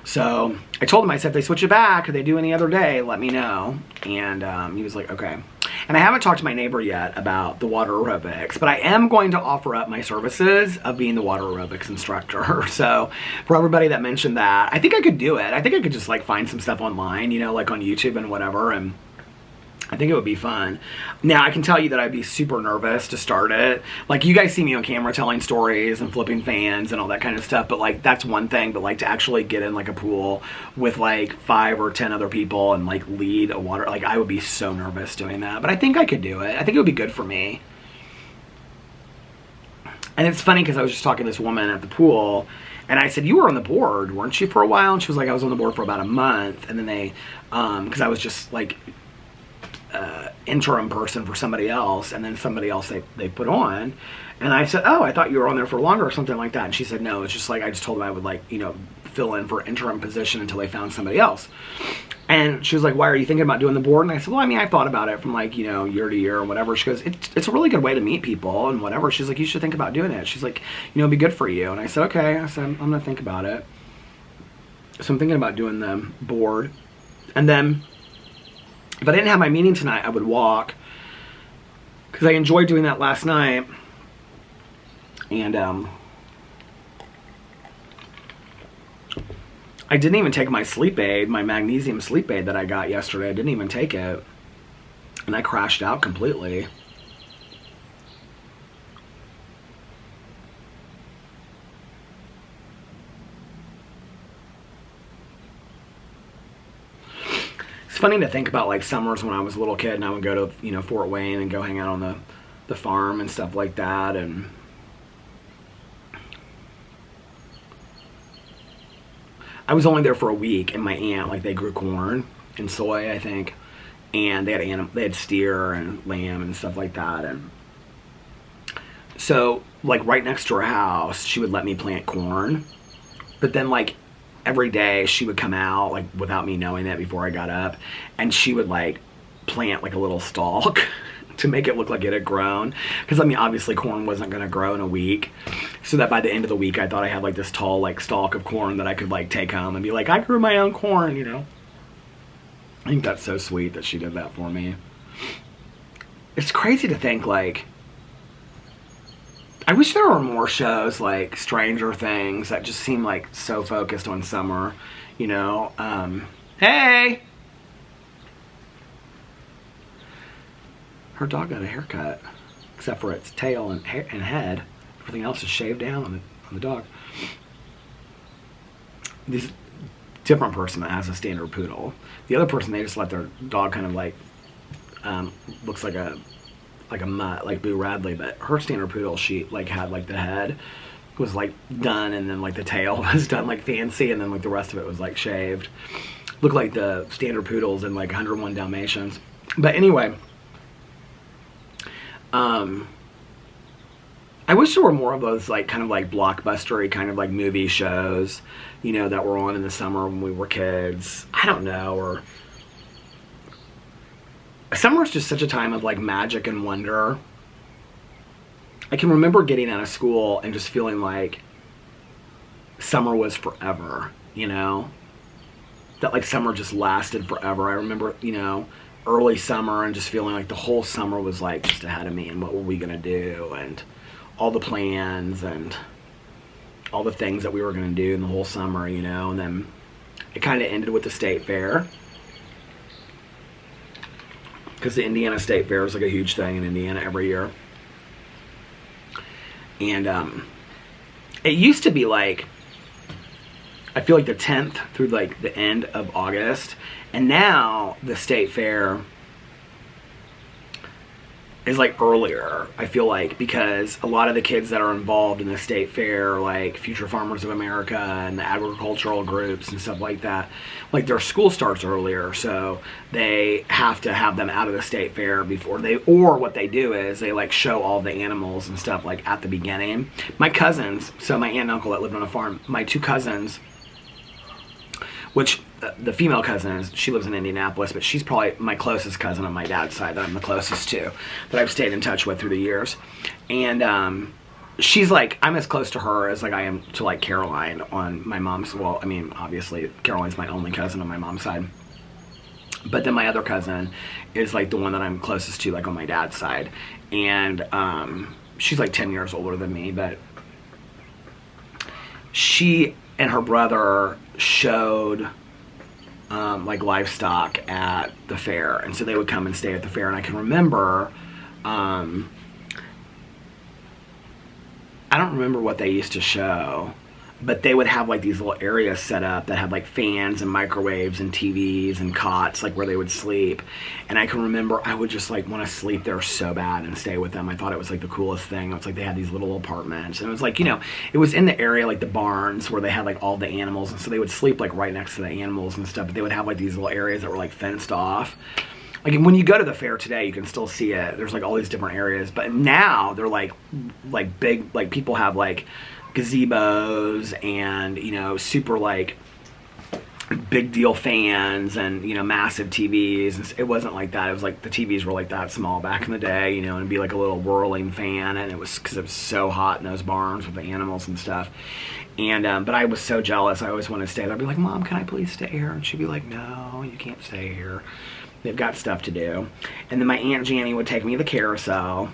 So I told him, I said, if they switch it back, or they do any other day, let me know. And he was like, okay. And I haven't talked to my neighbor yet about the water aerobics, but I am going to offer up my services of being the water aerobics instructor. So for everybody that mentioned that, I think I could do it. I think I could just like find some stuff online, you know, like on YouTube and whatever, and I think it would be fun. Now, I can tell you that I'd be super nervous to start it. Like, you guys see me on camera telling stories and flipping fans and all that kind of stuff, but, like, that's one thing. But, like, to actually get in, like, a pool with, like, 5 or 10 other people and, like, lead a water, like, I would be so nervous doing that. But I think I could do it. I think it would be good for me. And it's funny because I was just talking to this woman at the pool, and I said, you were on the board, weren't you, for a while? And she was like, I was on the board for about a month. And then they, because I was just, like, interim person for somebody else, and then somebody else they put on. And I said, oh, I thought you were on there for longer or something like that. And she said, no, it's just like, I just told them I would, like, you know, fill in for interim position until they found somebody else. And she was like, why are you thinking about doing the board? And I said, well, I mean, I thought about it from, like, you know, year to year or whatever. She goes, it's a really good way to meet people and whatever. She's like, you should think about doing it. She's like, you know, it'd be good for you. And I said, okay. I said, I'm gonna think about it. So I'm thinking about doing the board. And then if I didn't have my meeting tonight, I would walk, because I enjoyed doing that last night. And I didn't even take my sleep aid, my magnesium sleep aid that I got yesterday. I didn't even take it, and I crashed out completely. It's funny to think about, like, summers when I was a little kid and I would go to, you know, Fort Wayne and go hang out on the farm and stuff like that. And I was only there for a week, and my aunt, like, they grew corn and soy, I think, and they had steer and lamb and stuff like that. And so, like, right next to her house, she would let me plant corn, but then, like, every day she would come out, like, without me knowing it before I got up, and she would, like, plant, like, a little stalk to make it look like it had grown. Because, I mean, obviously corn wasn't going to grow in a week. So that by the end of the week, I thought I had, like, this tall, like, stalk of corn that I could, like, take home and be like, I grew my own corn, you know. I think that's so sweet that she did that for me. It's crazy to think, like, I wish there were more shows like Stranger Things that just seem like so focused on summer, you know. Hey! Her dog got a haircut, except for its tail and head. Everything else is shaved down on the dog. This different person that has a standard poodle. The other person, they just let their dog kind of like, looks like a mutt, like Boo Radley, but her standard poodle, she like had like the head was like done, and then like the tail was done like fancy, and then like the rest of it was like shaved. Looked like the standard poodles in like 101 Dalmatians. But anyway, I wish there were more of those like kind of like blockbustery kind of like movie shows, you know, that were on in the summer when we were kids. I don't know, or summer is just such a time of like magic and wonder. I can remember getting out of school and just feeling like summer was forever, you know? That like summer just lasted forever. I remember, you know, early summer and just feeling like the whole summer was like just ahead of me, and what were we gonna do, and all the plans and all the things that we were gonna do in the whole summer, you know. And then it kind of ended with the state fair, because the Indiana State Fair is like a huge thing in Indiana every year. And it used to be like, I feel like the 10th through like the end of August, and now the state fair is like earlier, I feel like, because a lot of the kids that are involved in the state fair, like Future Farmers of America and the agricultural groups and stuff like that, like their school starts earlier, so they have to have them out of the state fair before they, or what they do is they like show all the animals and stuff like at the beginning. My cousins, so my aunt and uncle that lived on a farm, my two cousins, which the female cousin is, she lives in Indianapolis, but she's probably my closest cousin on my dad's side that I'm the closest to, that I've stayed in touch with through the years. And she's like, I'm as close to her as like I am to like Caroline on my mom's, well, I mean, obviously Caroline's my only cousin on my mom's side. But then my other cousin is like the one that I'm closest to, like on my dad's side. And she's like 10 years older than me, but she and her brother showed like livestock at the fair, and so they would come and stay at the fair. And I can remember, I don't remember what they used to show, but they would have like these little areas set up that had like fans and microwaves and TVs and cots, like where they would sleep. And I can remember I would just like want to sleep there so bad and stay with them. I thought it was like the coolest thing. It's like they had these little apartments, and it was like, you know, it was in the area like the barns where they had like all the animals, and so they would sleep like right next to the animals and stuff. But they would have like these little areas that were like fenced off. Like when you go to the fair today, you can still see it. There's like all these different areas, but now they're like big, like people have like gazebos and, you know, super like big deal fans and, you know, massive TVs. And it wasn't like that. It was like the TVs were like that small back in the day, you know, and it'd be like a little whirling fan, and it was because it was so hot in those barns with the animals and stuff. And but I was so jealous. I always wanted to stay there. I'd be like, Mom, can I please stay here? And she'd be like, no, you can't stay here. They've got stuff to do. And then my Aunt Janny would take me to the carousel,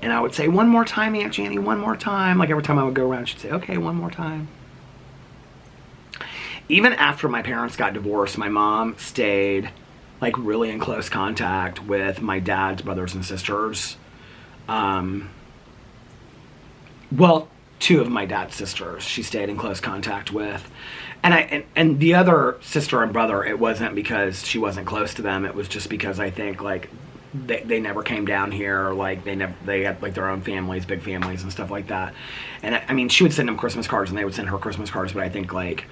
and I would say, one more time, Aunt Janny, one more time. Like every time I would go around, she'd say, okay, one more time. Even after my parents got divorced, my mom stayed like really in close contact with my dad's brothers and sisters. Well, two of my dad's sisters she stayed in close contact with. And the other sister and brother, it wasn't because she wasn't close to them. It was just because I think like they never came down here, or like they had like their own families, big families and stuff like that. And I mean, she would send them Christmas cards and they would send her Christmas cards, but I think like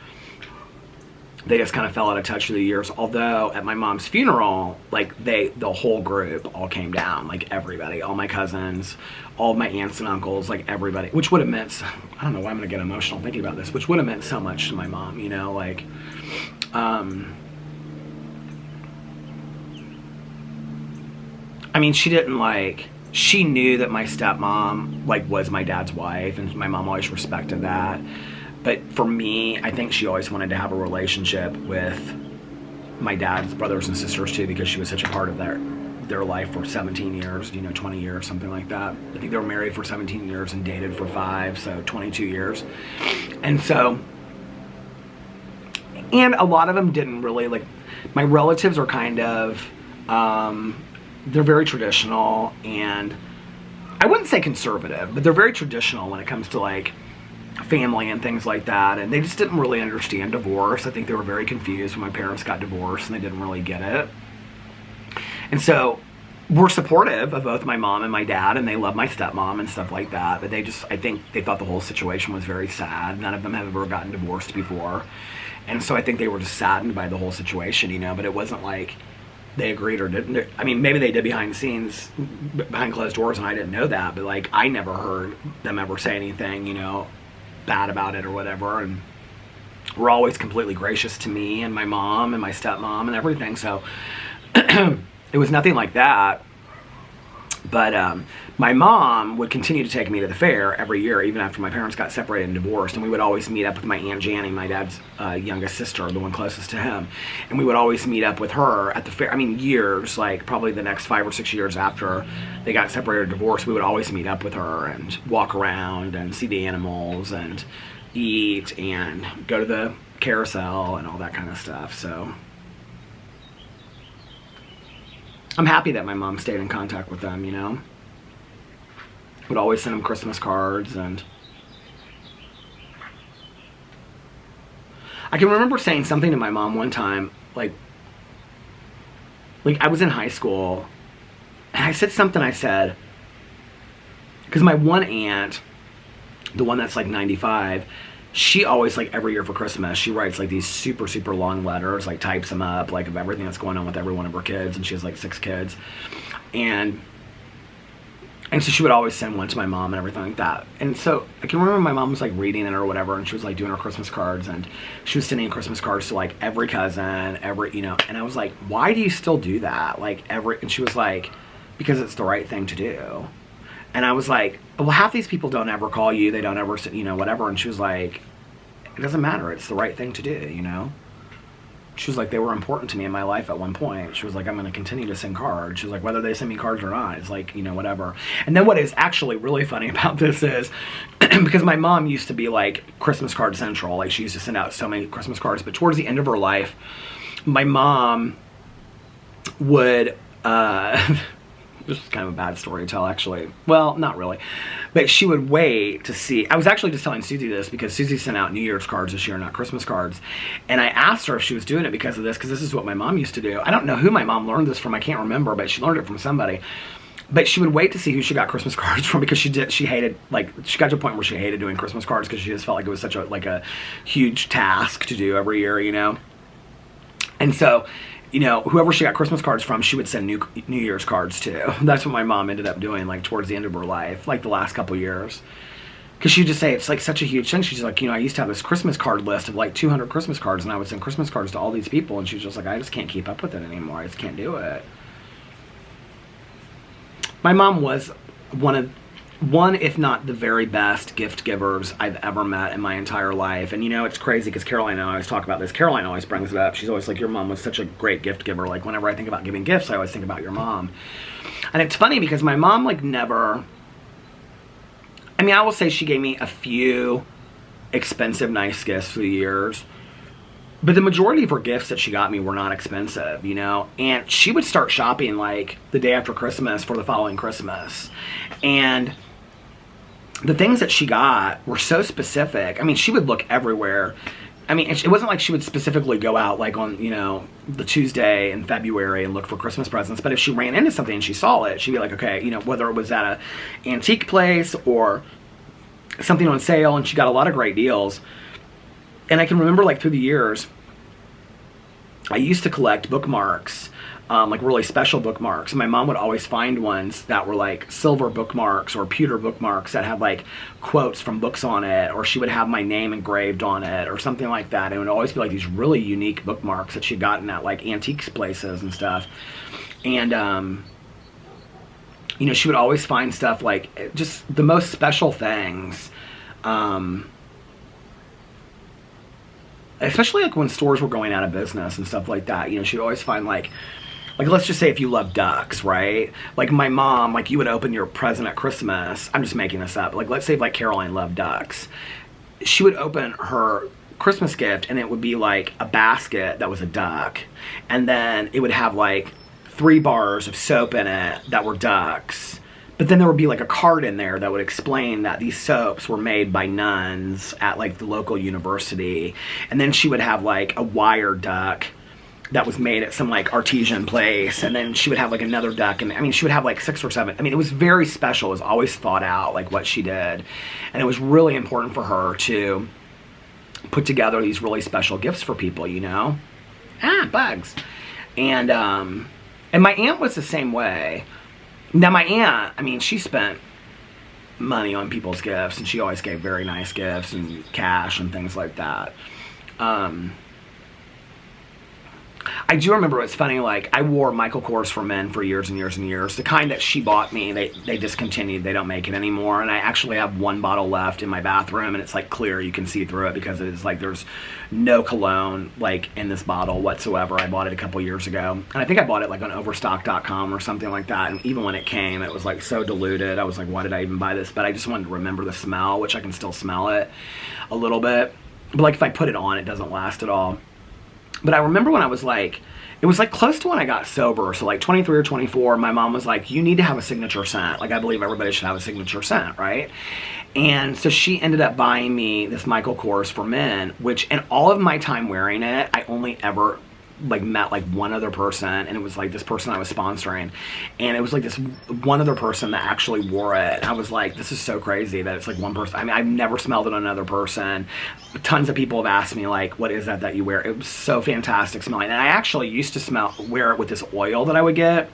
they just kind of fell out of touch through the years. Although at my mom's funeral, like the whole group all came down, like everybody, all my cousins, all my aunts and uncles, like everybody, which would have meant, I don't know why I'm gonna get emotional thinking about this, which would have meant so much to my mom, you know, like, I mean, she didn't like, she knew that my stepmom like was my dad's wife, and my mom always respected that. But for me, I think she always wanted to have a relationship with my dad's brothers and sisters too, because she was such a part of their life for 17 years, you know, 20 years, something like that. I think they were married for 17 years and dated for 5, so 22 years. And so, and a lot of them didn't really, like, my relatives are kind of, they're very traditional, and I wouldn't say conservative, but they're very traditional when it comes to like family and things like that, and they just didn't really understand divorce. I think they were very confused when my parents got divorced, and they didn't really get it. And so we're supportive of both my mom and my dad, and they love my stepmom and stuff like that, but they just, I think they thought the whole situation was very sad. None of them have ever gotten divorced before, and so I think they were just saddened by the whole situation, you know. But it wasn't like they agreed or didn't. I mean, maybe they did behind the scenes, behind closed doors, and I didn't know that, but like I never heard them ever say anything, you know, bad about it or whatever. And were always completely gracious to me and my mom and my stepmom and everything. So it was nothing like that. But my mom would continue to take me to the fair every year, even after my parents got separated and divorced. And we would always meet up with my Aunt Janny, my dad's youngest sister, the one closest to him. And we would always meet up with her at the fair. I mean, years, like probably the next 5 or 6 years after they got separated or divorced, we would always meet up with her and walk around and see the animals and eat and go to the carousel and all that kind of stuff. So I'm happy that my mom stayed in contact with them, you know. Would always send them Christmas cards. And I can remember saying something to my mom one time, like I was in high school, and I said something. I said, because my one aunt, the one that's like 95, she always, like, every year for Christmas, she writes like these super, super long letters, like types them up, like of everything that's going on with every one of her kids, and she has like 6 kids. And so she would always send one to my mom and everything like that. And so I can remember my mom was like reading it or whatever, and she was like doing her Christmas cards, and she was sending Christmas cards to like every cousin, every, you know, and I was like, why do you still do that? Like and she was like, because it's the right thing to do. And I was like, well, half these people don't ever call you, they don't ever, you know, whatever. And she was like, it doesn't matter, it's the right thing to do, you know? She was like, they were important to me in my life at one point. She was like, I'm going to continue to send cards. She was like, whether they send me cards or not, it's like, you know, whatever. And then what is actually really funny about this is, because my mom used to be like Christmas card central, like she used to send out so many Christmas cards, but towards the end of her life, my mom would, this is kind of a bad story to tell, actually. Well, not really. But she would wait to see. I was actually just telling Susie this because Susie sent out New Year's cards this year, not Christmas cards. And I asked her if she was doing it because of this, because this is what my mom used to do. I don't know who my mom learned this from. I can't remember, but she learned it from somebody. But she would wait to see who she got Christmas cards from, because she hated, like, she got to a point where she hated doing Christmas cards because she just felt like it was such a huge task to do every year, you know? And so, you know, whoever she got Christmas cards from, she would send New Year's cards to. That's what my mom ended up doing, like, towards the end of her life, like, the last couple years. Because she'd just say, it's, like, such a huge thing. She's like, you know, I used to have this Christmas card list of, like, 200 Christmas cards, and I would send Christmas cards to all these people, and she was just like, I just can't keep up with it anymore. I just can't do it. My mom was one, if not the very best gift givers I've ever met in my entire life. And, you know, it's crazy because Caroline and I always talk about this. Caroline always brings it up. She's always like, your mom was such a great gift giver. Like, whenever I think about giving gifts, I always think about your mom. And it's funny because my mom, like, never... I mean, I will say she gave me a few expensive, nice gifts through the years. But the majority of her gifts that she got me were not expensive, you know? And she would start shopping, like, the day after Christmas for the following Christmas. And the things that she got were so specific. I mean, she would look everywhere. I mean, it wasn't like she would specifically go out, like, on, you know, the Tuesday in February and look for Christmas presents. But if she ran into something and she saw it, she'd be like, okay, you know, whether it was at a antique place or something on sale, and she got a lot of great deals. And I can remember, like, through the years, I used to collect bookmarks, like really special bookmarks. My mom would always find ones that were like silver bookmarks or pewter bookmarks that had like quotes from books on it, or she would have my name engraved on it or something like that. And it would always be like these really unique bookmarks that she'd gotten at like antiques places and stuff. And, you know, she would always find stuff like just the most special things. Especially like when stores were going out of business and stuff like that, you know, she'd always find like let's just say if you love ducks, right? Like my mom, like you would open your present at Christmas. I'm just making this up. Like let's say like Caroline loved ducks. She would open her Christmas gift and it would be like a basket that was a duck. And then it would have like 3 bars of soap in it that were ducks. But then there would be like a card in there that would explain that these soaps were made by nuns at like the local university. And then she would have like a wire duck that was made at some like artesian place. And then she would have like another duck. And I mean, she would have like 6 or 7. I mean, it was very special. It was always thought out, like what she did. And it was really important for her to put together these really special gifts for people, you know? Bugs. And my aunt was the same way. Now my aunt, I mean, she spent money on people's gifts, and she always gave very nice gifts and cash and things like that. I do remember, it's funny, like, I wore Michael Kors for Men for years and years and years. The kind that she bought me, they discontinued. They don't make it anymore. And I actually have one bottle left in my bathroom, and it's, like, clear. You can see through it because it is, like, there's no cologne, like, in this bottle whatsoever. I bought it a couple years ago. And I think I bought it, like, on Overstock.com or something like that. And even when it came, it was, like, so diluted. I was like, why did I even buy this? But I just wanted to remember the smell, which I can still smell it a little bit. But, like, if I put it on, it doesn't last at all. But I remember when I was like, it was like close to when I got sober, so like 23 or 24, my mom was like, you need to have a signature scent. Like, I believe everybody should have a signature scent, right? And so she ended up buying me this Michael Kors for Men, which in all of my time wearing it, I only ever like met like one other person, and it was like this person I was sponsoring, and it was like this one other person that actually wore it. And I was like, this is so crazy that it's like one person. I mean, I've never smelled it on another person. Tons of people have asked me like, what is that you wear? It was so fantastic smelling. And I actually used to wear it with this oil that I would get.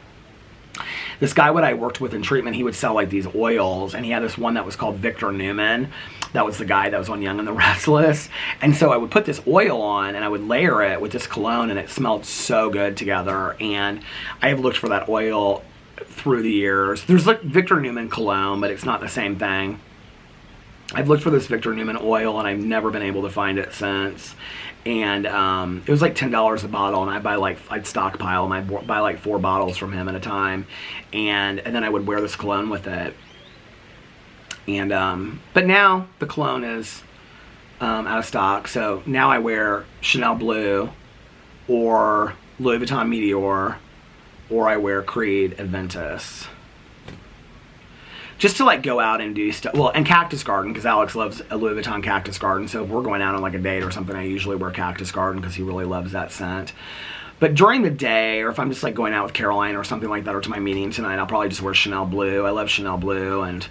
This guy what I worked with in treatment, he would sell like these oils, and he had this one that was called Victor Newman. That was the guy that was on Young and the Restless. And so I would put this oil on, and I would layer it with this cologne, and it smelled so good together. And I have looked for that oil through the years. There's like Victor Newman cologne, but it's not the same thing. I've looked for this Victor Newman oil, and I've never been able to find it since. And it was like $10 a bottle, and I'd stockpile, and I'd buy like 4 bottles from him at a time, and then I would wear this cologne with it. And but now the cologne is out of stock, so now I wear Chanel Blue, or Louis Vuitton Meteor, or I wear Creed Aventus. Just to like go out and do stuff. Well, and Cactus Garden, because Alex loves a Louis Vuitton Cactus Garden. So if we're going out on like a date or something, I usually wear Cactus Garden because he really loves that scent. But during the day, or if I'm just like going out with Caroline or something like that, or to my meeting tonight, I'll probably just wear Chanel Blue. I love Chanel Blue, and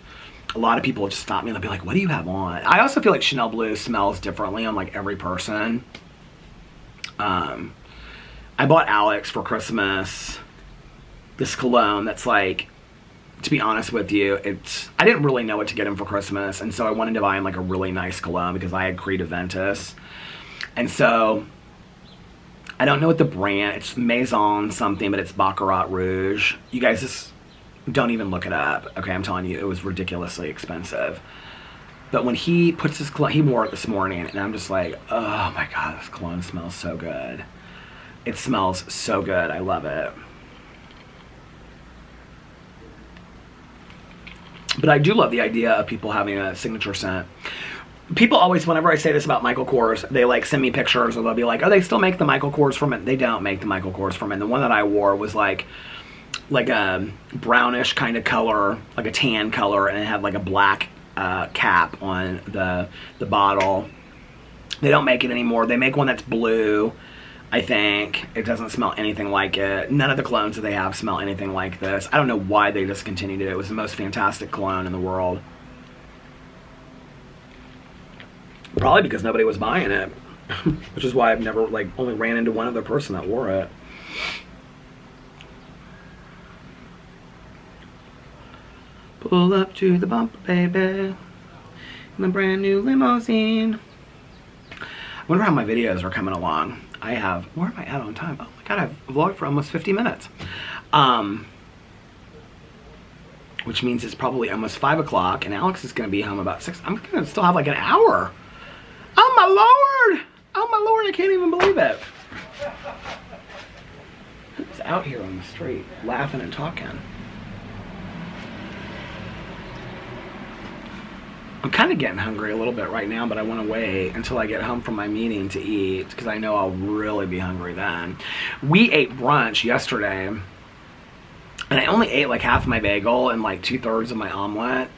a lot of people will just stop me and they'll be like, what do you have on? I also feel like Chanel Blue smells differently on like every person. I bought Alex for Christmas this cologne that's like, to be honest with you, I didn't really know what to get him for Christmas, and so I wanted to buy him like a really nice cologne because I had Creed Aventus. And so I don't know what the brand, it's Maison something, but it's Baccarat Rouge. You guys just don't even look it up. Okay, I'm telling you, it was ridiculously expensive. But when he puts his cologne, he wore it this morning, and I'm just like, oh my God, this cologne smells so good. It smells so good. I love it. But I do love the idea of people having a signature scent. People always, whenever I say this about Michael Kors, they like send me pictures, or they'll be like, oh, they still make the Michael Kors for Men. They don't make the Michael Kors for Men. The one that I wore was like a brownish kind of color, like a tan color, and it had like a black cap on the bottle. They don't make it anymore. They make one that's blue, I think. It doesn't smell anything like it. None of the colognes that they have smell anything like this. I don't know why they discontinued it. It was the most fantastic cologne in the world. Probably because nobody was buying it. Which is why I've never, like, only ran into one other person that wore it. Pull up to the bumper, baby, in a brand new limousine. I wonder how my videos are coming along. Where am I at on time? Oh my God, I've vlogged for almost 50 minutes. Which means it's probably almost 5 o'clock, and Alex is going to be home about 6. I'm going to still have like an hour. Oh my Lord! Oh my Lord, I can't even believe it. Who's out here on the street laughing and talking? I'm kind of getting hungry a little bit right now, but I want to wait until I get home from my meeting to eat, because I know I'll really be hungry then. We ate brunch yesterday, and I only ate like half my bagel and like 2/3 of my omelet.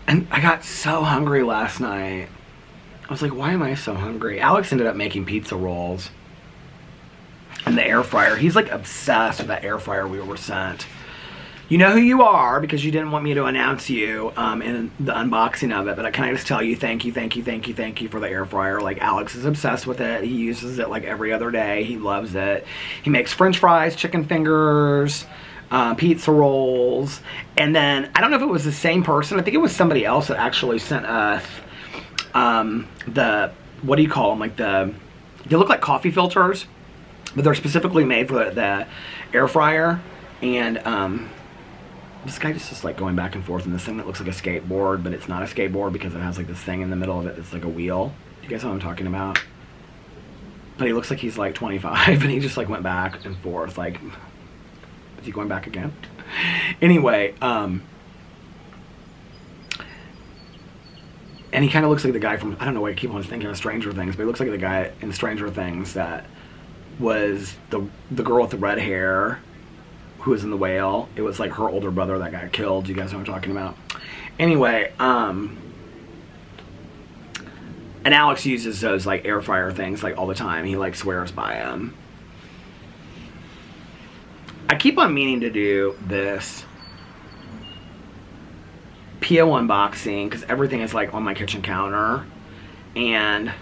And I got so hungry last night. I was like, why am I so hungry? Alex ended up making pizza rolls in the air fryer. He's like obsessed with that air fryer we were sent. You know who you are, because you didn't want me to announce you in the unboxing of it, but can I just tell you thank you for the air fryer. Like, Alex is obsessed with it. He uses it like every other day. He loves it. He makes french fries, chicken fingers, pizza rolls, and then I don't know if it was the same person. I think it was somebody else that actually sent us what do you call them? Like they look like coffee filters. but they're specifically made for the air fryer. And this guy just is like going back and forth in this thing that looks like a skateboard, but it's not a skateboard because it has like this thing in the middle of it that's like a wheel. You guys know what I'm talking about? But he looks like he's like 25, and he just like went back and forth. Like, is he going back again? Anyway, and he kind of looks like the guy from, I don't know why I keep on thinking of Stranger Things, but he looks like the guy in Stranger Things that was the girl with the red hair who was in The Whale. It was like her older brother that got killed. You guys know what I'm talking about? Anyway, and Alex uses those like air fryer things like all the time. He like swears by them. I keep on meaning to do this PO unboxing because everything is like on my kitchen counter, and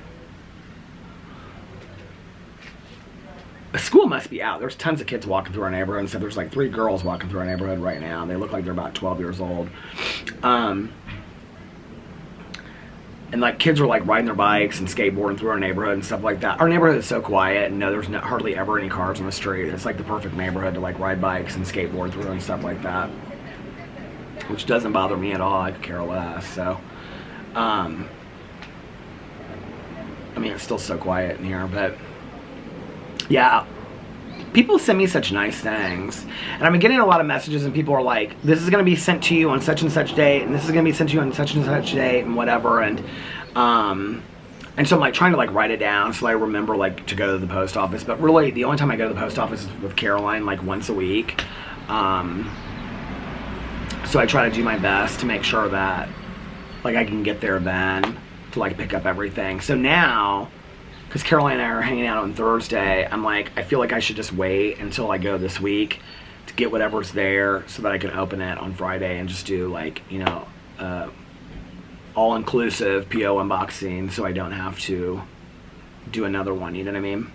school must be out. There's tons of kids walking through our neighborhood, and so there's like 3 girls walking through our neighborhood right now. They look like they're about 12 years old. And like kids are like riding their bikes and skateboarding through our neighborhood and stuff like that. Our neighborhood is so quiet, and no, there's hardly ever any cars on the street. It's like the perfect neighborhood to like ride bikes and skateboard through and stuff like that, which doesn't bother me at all. I could care less. So, I mean, it's still so quiet in here, but yeah, people send me such nice things, and I've been getting a lot of messages, and people are like, this is going to be sent to you on such and such date, and this is going to be sent to you on such and such date, and whatever. And so I'm like trying to like write it down so I remember like to go to the post office. But really the only time I go to the post office is with Caroline, like once a week. So I try to do my best to make sure that like I can get there then to like pick up everything. So now, because Caroline and I are hanging out on Thursday, I'm like, I feel like I should just wait until I go this week to get whatever's there so that I can open it on Friday and just do like, you know, all-inclusive PO unboxing so I don't have to do another one, you know what I mean?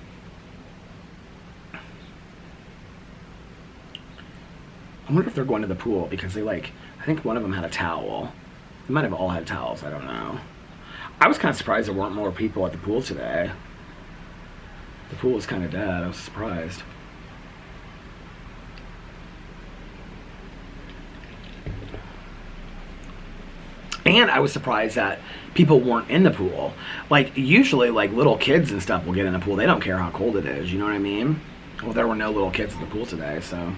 I wonder if they're going to the pool because they like, I think one of them had a towel. They might have all had towels, I don't know. I was kind of surprised there weren't more people at the pool today. The pool was kind of dead. I was surprised. And I was surprised that people weren't in the pool. Like, usually, like, little kids and stuff will get in the pool. They don't care how cold it is, you know what I mean? Well, there were no little kids at the pool today, so.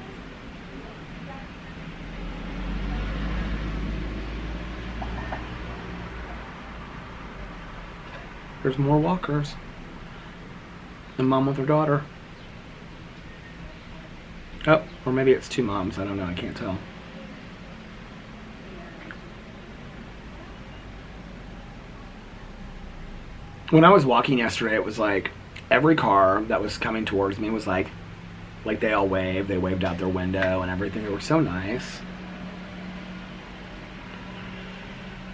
There's more walkers. And mom with her daughter. Oh, or maybe it's 2 moms. I don't know. I can't tell. When I was walking yesterday, it was like every car that was coming towards me was like they all waved. They waved out their window and everything. They were so nice.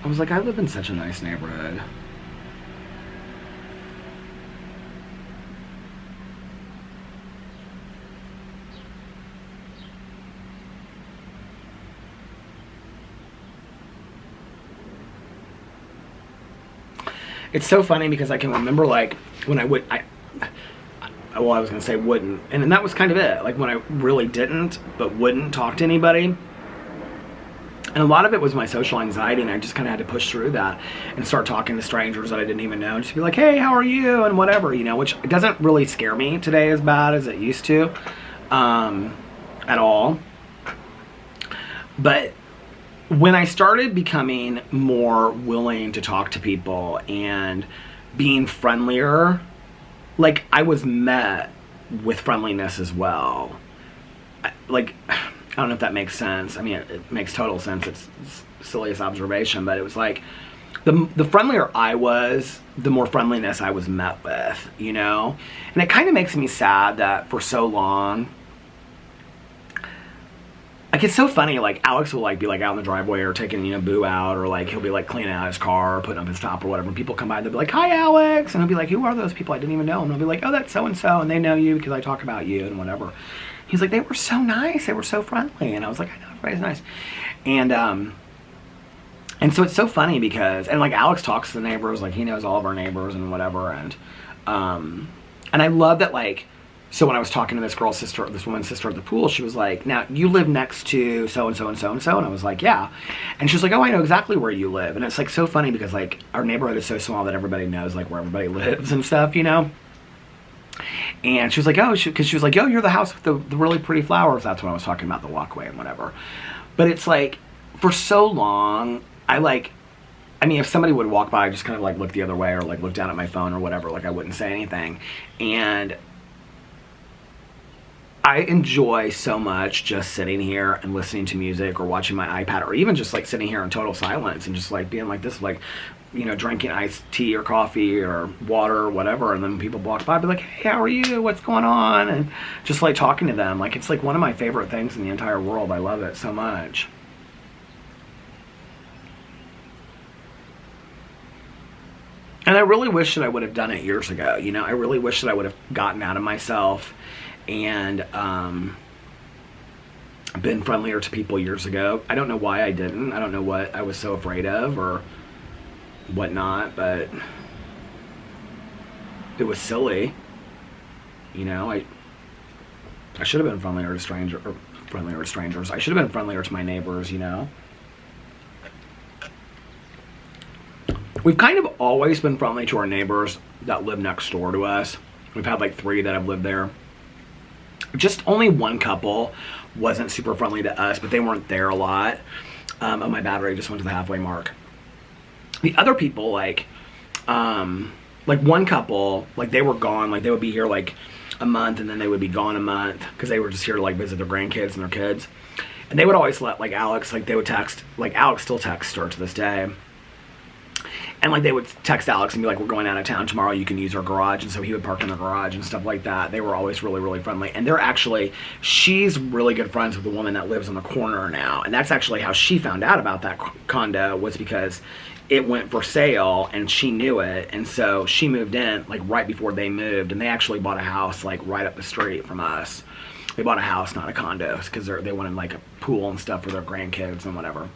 I was like, I live in such a nice neighborhood. It's so funny because I can remember like when I would, I was going to say wouldn't, and that was kind of it. Like when I really didn't, but wouldn't talk to anybody. And a lot of it was my social anxiety, and I just kind of had to push through that and start talking to strangers that I didn't even know. Just be like, hey, how are you? And whatever, you know, which doesn't really scare me today as bad as it used to at all. But when I started becoming more willing to talk to people and being friendlier, like I was met with friendliness as well. Like, I don't know if that makes sense. I mean, it makes total sense. It's the silliest observation, but it was like the friendlier I was, the more friendliness I was met with, you know? And it kind of makes me sad that for so long, like, it's so funny, like, Alex will, like, be, like, out in the driveway or taking, you know, Boo out, or, like, he'll be, like, cleaning out his car or putting up his top or whatever, and people come by, they'll be like, hi, Alex, and he'll be like, who are those people? I didn't even know, and they'll be like, oh, that's so-and-so, and they know you because I talk about you, and whatever. He's like, they were so nice, they were so friendly, and I was like, I know, everybody's nice. And so it's so funny because, and, like, Alex talks to the neighbors, like, he knows all of our neighbors and whatever, and I love that, like, So when I was talking to this girl's sister, this woman's sister at the pool, she was like, now you live next to so-and-so and so-and-so. And I was like, yeah. And she was like, oh, I know exactly where you live. And it's like so funny because like our neighborhood is so small that everybody knows like where everybody lives and stuff, you know? And she was like, oh, because she was like, yo, you're the house with the really pretty flowers. That's when I was talking about the walkway and whatever. But it's like, for so long, I mean, if somebody would walk by, I just kind of like look the other way or like look down at my phone or whatever, like I wouldn't say anything. And I enjoy so much just sitting here and listening to music or watching my iPad or even just like sitting here in total silence and just like being like this, like, you know, drinking iced tea or coffee or water or whatever. And then people walk by, I'd be like, hey, how are you? What's going on? And just like talking to them. Like, it's like one of my favorite things in the entire world. I love it so much. And I really wish that I would have done it years ago. You know, I really wish that I would have gotten out of myself and been friendlier to people years ago. I don't know why I didn't. I don't know what I was so afraid of or whatnot, but it was silly. You know, I should have been friendlier to strangers. I should have been friendlier to my neighbors, you know. We've kind of always been friendly to our neighbors that live next door to us. We've had like 3 that have lived there. Just only one couple wasn't super friendly to us, but they weren't there a lot. Oh, my battery just went to the halfway mark. The other people, like one couple, like they were gone, like they would be here like a month and then they would be gone a month because they were just here to like visit their grandkids and their kids. And they would always let like Alex, like they would text, like Alex still texts her to this day. And like they would text Alex and be like, we're going out of town tomorrow, you can use our garage. And so he would park in the garage and stuff like that. They were always really, really friendly. And she's really good friends with the woman that lives on the corner now. And that's actually how she found out about that condo, was because it went for sale and she knew it. And so she moved in like right before they moved. And they actually bought a house like right up the street from us. They bought a house, not a condo, because they wanted like a pool and stuff for their grandkids and whatever.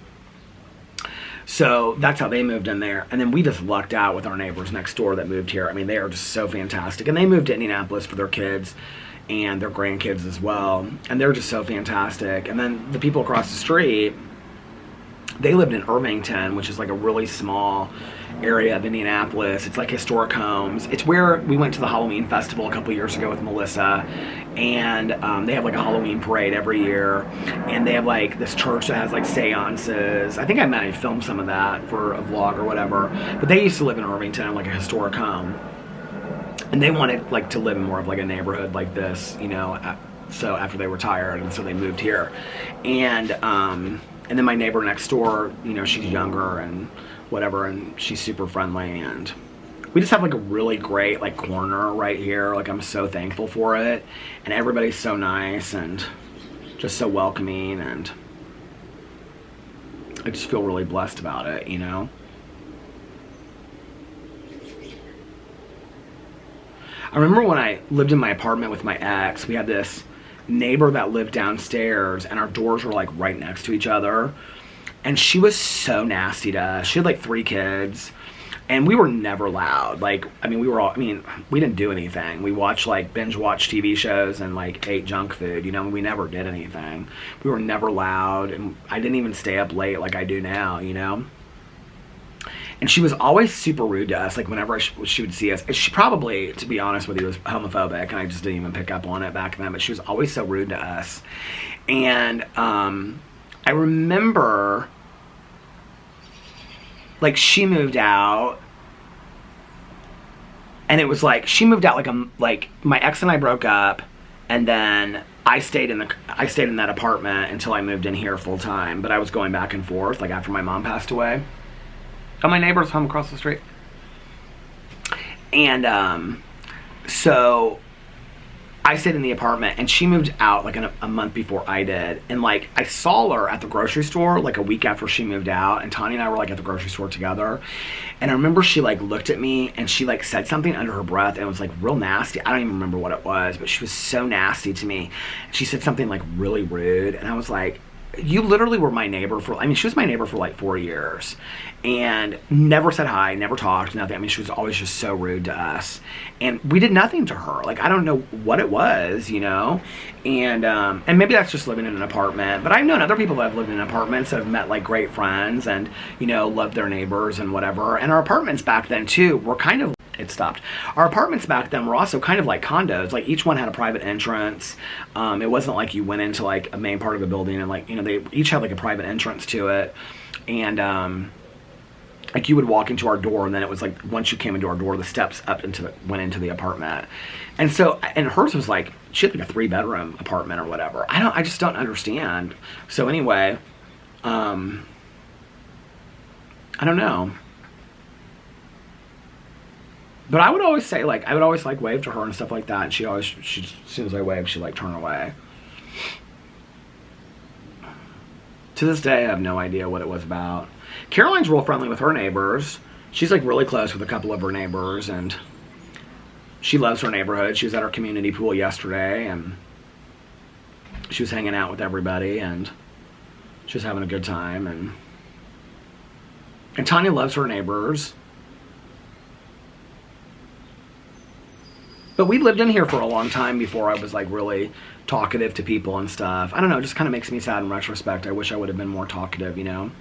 So that's how they moved in there. And then we just lucked out with our neighbors next door that moved here. I mean, they are just so fantastic. And they moved to Indianapolis for their kids and their grandkids as well. And they're just so fantastic. And then the people across the street, they lived in Irvington, which is like a really small area of Indianapolis. It's like historic homes. It's where we went to the Halloween festival a couple years ago with Melissa, and they have like a Halloween parade every year, and they have like this church that has like seances. I think I might have filmed some of that for a vlog or whatever, but they used to live in Irvington, like a historic home, and they wanted like to live in more of like a neighborhood like this, you know, so after they retired, and so they moved here. And then my neighbor next door, you know, she's younger and whatever, and she's super friendly, and we just have like a really great like corner right here. Like, I'm so thankful for it, and everybody's so nice and just so welcoming, and I just feel really blessed about it, you know. I remember when I lived in my apartment with my ex, we had this neighbor that lived downstairs, and our doors were like right next to each other, and she was so nasty to us. She had like 3 kids, and we were never loud. Like, I mean, we didn't do anything. We binge watch TV shows and like ate junk food, you know. We never did anything. We were never loud, and I didn't even stay up late like I do now, you know. And she was always super rude to us, like whenever she would see us. She probably, to be honest with you, was homophobic, and I just didn't even pick up on it back then, but she was always so rude to us. And I remember, like, she moved out, and it was like, she moved out like my ex and I broke up, and then I stayed in that apartment until I moved in here full time, but I was going back and forth, like after my mom passed away. Oh, my neighbor's home across the street. And so I stayed in the apartment, and she moved out like a month before I did. And like, I saw her at the grocery store like a week after she moved out, and Tanya and I were like at the grocery store together. And I remember she like looked at me, and she like said something under her breath, and it was like real nasty. I don't even remember what it was, but she was so nasty to me. She said something like really rude, and I was like, you literally were my neighbor for, I mean, she was my neighbor for like 4 years and never said hi, never talked, nothing. I mean, she was always just so rude to us. And we did nothing to her. Like, I don't know what it was, you know? And maybe that's just living in an apartment. But I've known other people that have lived in apartments that have met like great friends and, you know, loved their neighbors and whatever. And our apartments back then too were kind of, it stopped. Our apartments back then were also kind of like condos. Like each one had a private entrance. It wasn't like you went into like a main part of the building and like, you know, they each had like a private entrance to it. And like you would walk into our door and then it was like once you came into our door, the steps up went into the apartment. And so, and hers was like, she had like a 3-bedroom apartment or whatever. I just don't understand. So anyway, I don't know. But I would always say, like, I would always, like, wave to her and stuff like that. And she as soon as I waved, she'd, like, turn away. To this day, I have no idea what it was about. Caroline's real friendly with her neighbors. She's, like, really close with a couple of her neighbors. And she loves her neighborhood. She was at our community pool yesterday. And she was hanging out with everybody. And she was having a good time. And Tanya loves her neighbors. But we lived in here for a long time before I was like really talkative to people and stuff. I don't know, it just kind of makes me sad in retrospect. I wish I would have been more talkative, you know.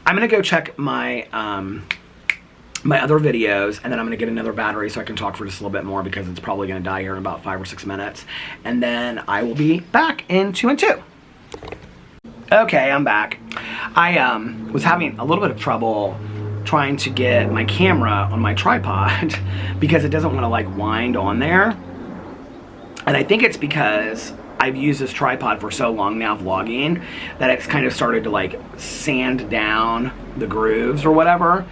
I'm gonna go check my my other videos, and then I'm gonna get another battery so I can talk for just a little bit more because it's probably gonna die here in about 5 or 6 minutes. And then I will be back in 2 and 2. Okay, I'm back. I was having a little bit of trouble trying to get my camera on my tripod because it doesn't want to like wind on there. And I think it's because I've used this tripod for so long now vlogging that it's kind of started to like sand down the grooves or whatever.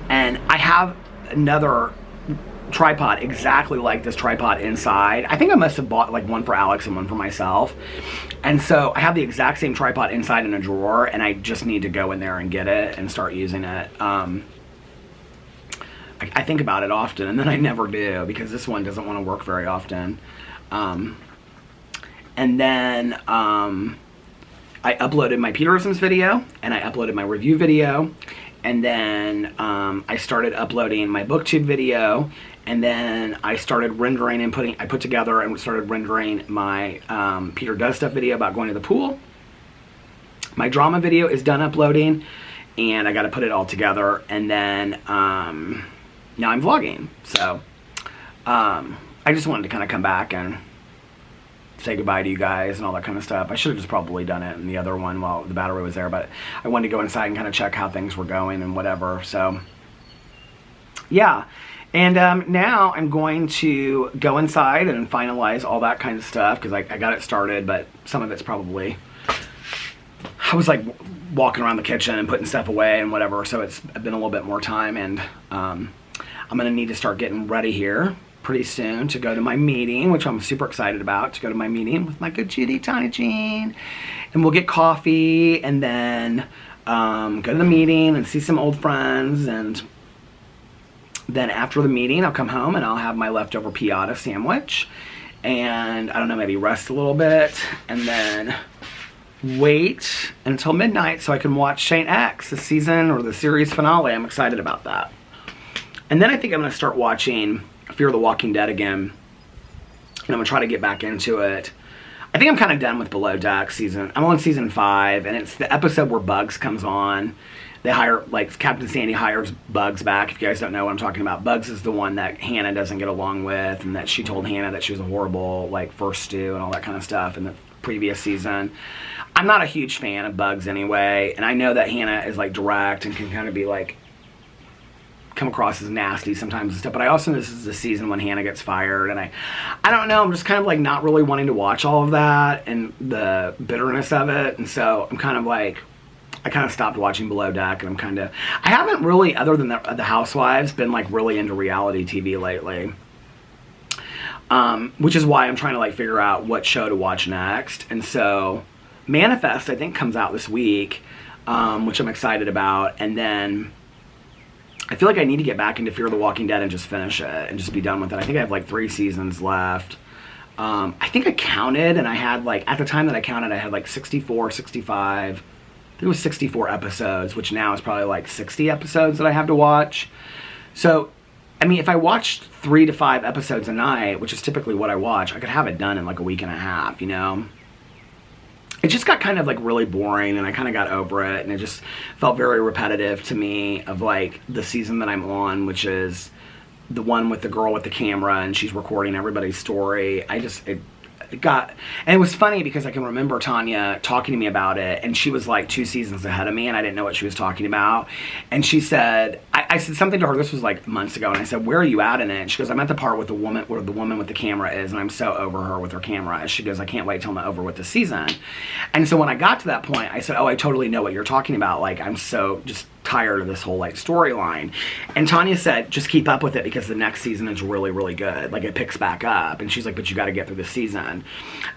And I have another tripod exactly like this tripod inside. I think I must have bought like one for Alex and one for myself. And so I have the exact same tripod inside in a drawer, and I just need to go in there and get it and start using it. I think about it often, and then I never do because this one doesn't want to work very often. And then I uploaded my Peterisms video, and I uploaded my review video, and then I started uploading my booktube video, and then I started rendering and I put together and started rendering my Peter Does Stuff video about going to the pool. My drama video is done uploading, and I got to put it all together, and then now I'm vlogging. So I just wanted to kind of come back and say goodbye to you guys and all that kind of stuff. I should have just probably done it in the other one while the battery was there, but I wanted to go inside and kind of check how things were going and whatever. So yeah. And now I'm going to go inside and finalize all that kind of stuff because I got it started, but some of it's probably, I was like walking around the kitchen and putting stuff away and whatever, so it's been a little bit more time, and I'm going to need to start getting ready here pretty soon to go to my meeting, which I'm super excited about, to go to my meeting with my good Judy, Tiny Jean, and we'll get coffee and then go to the meeting and see some old friends, and then after the meeting I'll come home and I'll have my leftover piata sandwich and I don't know, maybe rest a little bit and then wait until midnight so I can watch Saint X, the season or the series finale. I'm excited about that. And then I think I'm going to start watching Fear the Walking Dead again, and I'm going to try to get back into it. I think I'm kind of done with Below Deck season. I'm on season 5, and it's the episode where Bugs comes on. They hire, like, Captain Sandy hires Bugs back. If you guys don't know what I'm talking about, Bugs is the one that Hannah doesn't get along with, and that she told Hannah that she was a horrible, like, first stew and all that kind of stuff in the previous season. I'm not a huge fan of Bugs anyway, and I know that Hannah is, like, direct and can kind of be, like, come across as nasty sometimes and stuff, but I also know this is the season when Hannah gets fired, and I don't know, I'm just kind of like not really wanting to watch all of that and the bitterness of it, and so I'm kind of like, I kind of stopped watching Below Deck, and I'm kind of, I haven't really, other than the Housewives, been like really into reality TV lately, which is why I'm trying to like figure out what show to watch next. And so Manifest I think comes out this week, which I'm excited about, and then I feel like I need to get back into Fear the Walking Dead and just finish it and just be done with it. I think I have like 3 seasons left. I think I counted, and I had like, at the time that I counted, I had like 64, 65, I think it was 64 episodes, which now is probably like 60 episodes that I have to watch. So, I mean, if I watched 3 to 5 episodes a night, which is typically what I watch, I could have it done in like a week and a half, you know? It just got kind of like really boring, and I kind of got over it, and it just felt very repetitive to me of like the season that I'm on, which is the one with the girl with the camera, and she's recording everybody's story. It got, and it was funny because I can remember Tanya talking to me about it, and she was like 2 seasons ahead of me, and I didn't know what she was talking about. And she said, I said something to her, this was like months ago, and I said, where are you at in it? And she goes, I'm at the part with the woman, where the woman with the camera is, and I'm so over her with her camera. She goes, I can't wait till I'm over with the season. And so when I got to that point, I said, oh, I totally know what you're talking about. Like, I'm so just tired of this whole like storyline. And Tanya said, just keep up with it because the next season is really, really good. Like, it picks back up. And she's like, but you got to get through the season.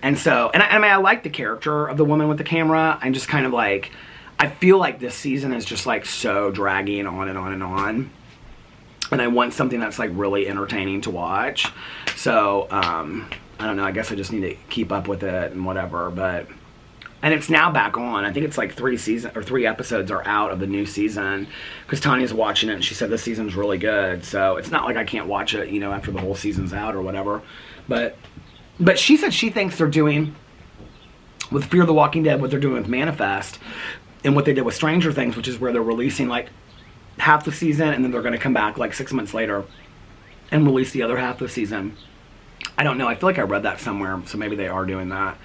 And so, and I mean, I like the character of the woman with the camera. I'm just kind of like, I feel like this season is just like so dragging on and on and on. And I want something that's like really entertaining to watch. So, I don't know, I guess I just need to keep up with it and whatever, but... And it's now back on. I think it's like 3 episodes are out of the new season because Tanya's watching it and she said this season's really good. So it's not like I can't watch it, you know, after the whole season's out or whatever. But she said she thinks they're doing with Fear the Walking Dead what they're doing with Manifest and what they did with Stranger Things, which is where they're releasing like half the season and then they're going to come back like 6 months later and release the other half of the season. I don't know. I feel like I read that somewhere, so maybe they are doing that.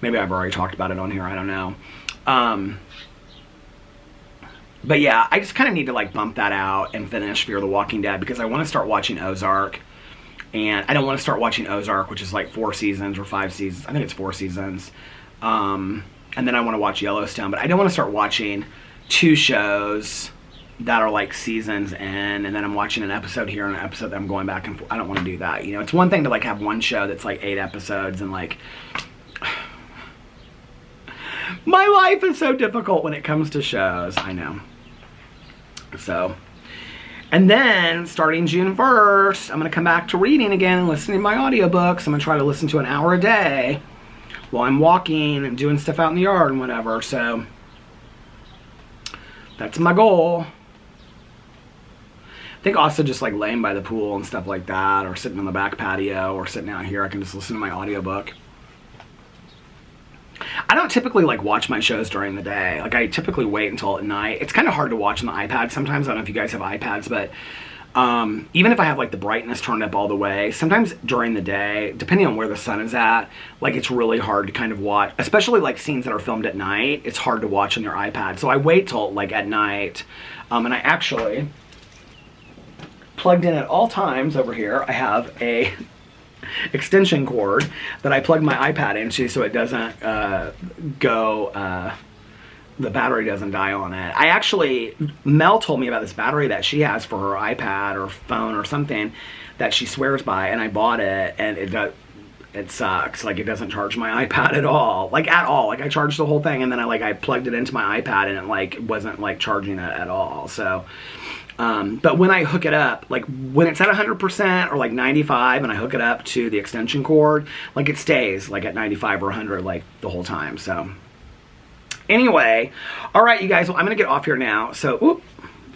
Maybe I've already talked about it on here. I don't know. But yeah, I just kind of need to like bump that out and finish Fear the Walking Dead because I want to start watching Ozark. And I don't want to start watching Ozark, which is like 4 seasons or 5 seasons. I think it's 4 seasons. And then I want to watch Yellowstone. But I don't want to start watching 2 shows that are like seasons in. And then I'm watching an episode here and an episode that I'm going back and forth. I don't want to do that. You know, it's one thing to like have one show that's like 8 episodes and like... My life is so difficult when it comes to shows. I know. So, and then starting June 1st, I'm going to come back to reading again and listening to my audiobooks. I'm going to try to listen to an hour a day while I'm walking and doing stuff out in the yard and whatever. So, that's my goal. I think also just like laying by the pool and stuff like that, or sitting on the back patio, or sitting out here, I can just listen to my audiobook. I don't typically like watch my shows during the day. Like, I typically wait until at night. It's kind of hard to watch on the iPad sometimes. I don't know if you guys have iPads, but even if I have like the brightness turned up all the way, sometimes during the day, depending on where the sun is at, like it's really hard to kind of watch, especially like scenes that are filmed at night. It's hard to watch on your iPad. So I wait till like at night. And I actually plugged in at all times over here. I have a extension cord that I plug my iPad into so it doesn't the battery doesn't die on it. I actually, Mel told me about this battery that she has for her iPad or phone or something that she swears by, and I bought it, and it sucks. Like, it doesn't charge my iPad at all. Like, at all. Like, I charged the whole thing, and then I plugged it into my iPad, and it like wasn't like charging it at all. So but when I hook it up, like when it's at 100% or like 95 and I hook it up to the extension cord, like it stays like at 95 or 100 like the whole time. So anyway, all right, you guys, well, I'm going to get off here now. So,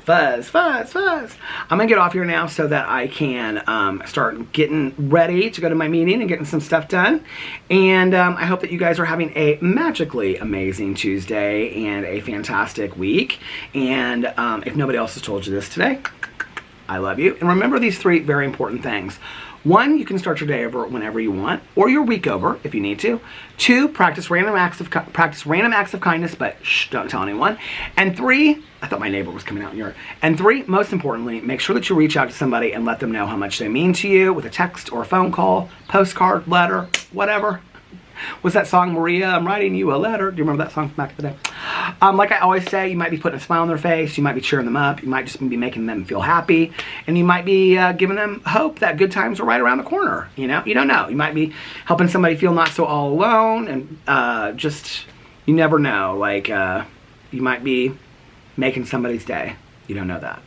fuzz. I'm going to get off here now so that I can start getting ready to go to my meeting and getting some stuff done. And I hope that you guys are having a magically amazing Tuesday and a fantastic week. And if nobody else has told you this today, I love you. And remember these 3 very important things. 1, you can start your day over whenever you want, or your week over if you need to. 2, practice random acts of kindness, but shh, don't tell anyone. And 3, I thought my neighbor was coming out in your. And 3, most importantly, make sure that you reach out to somebody and let them know how much they mean to you with a text or a phone call, postcard, letter, whatever. Was that song, Maria, I'm writing you a letter? Do you remember that song from back in the day? Like I always say, you might be putting a smile on their face, you might be cheering them up, you might just be making them feel happy, and you might be giving them hope that good times are right around the corner, you know? You don't know. You might be helping somebody feel not so all alone, and just, you never know. Like, you might be making somebody's day. You don't know that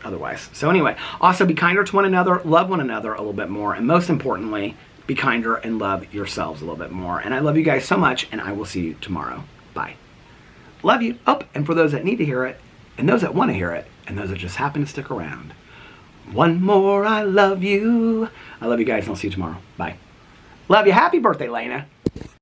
otherwise. So anyway, also be kinder to one another, love one another a little bit more, and most importantly, be kinder and love yourselves a little bit more. And I love you guys so much, and I will see you tomorrow. Bye. Love you. Oh, and for those that need to hear it, and those that want to hear it, and those that just happen to stick around, one more I love you. I love you guys, and I'll see you tomorrow. Bye. Love you. Happy birthday, Lena.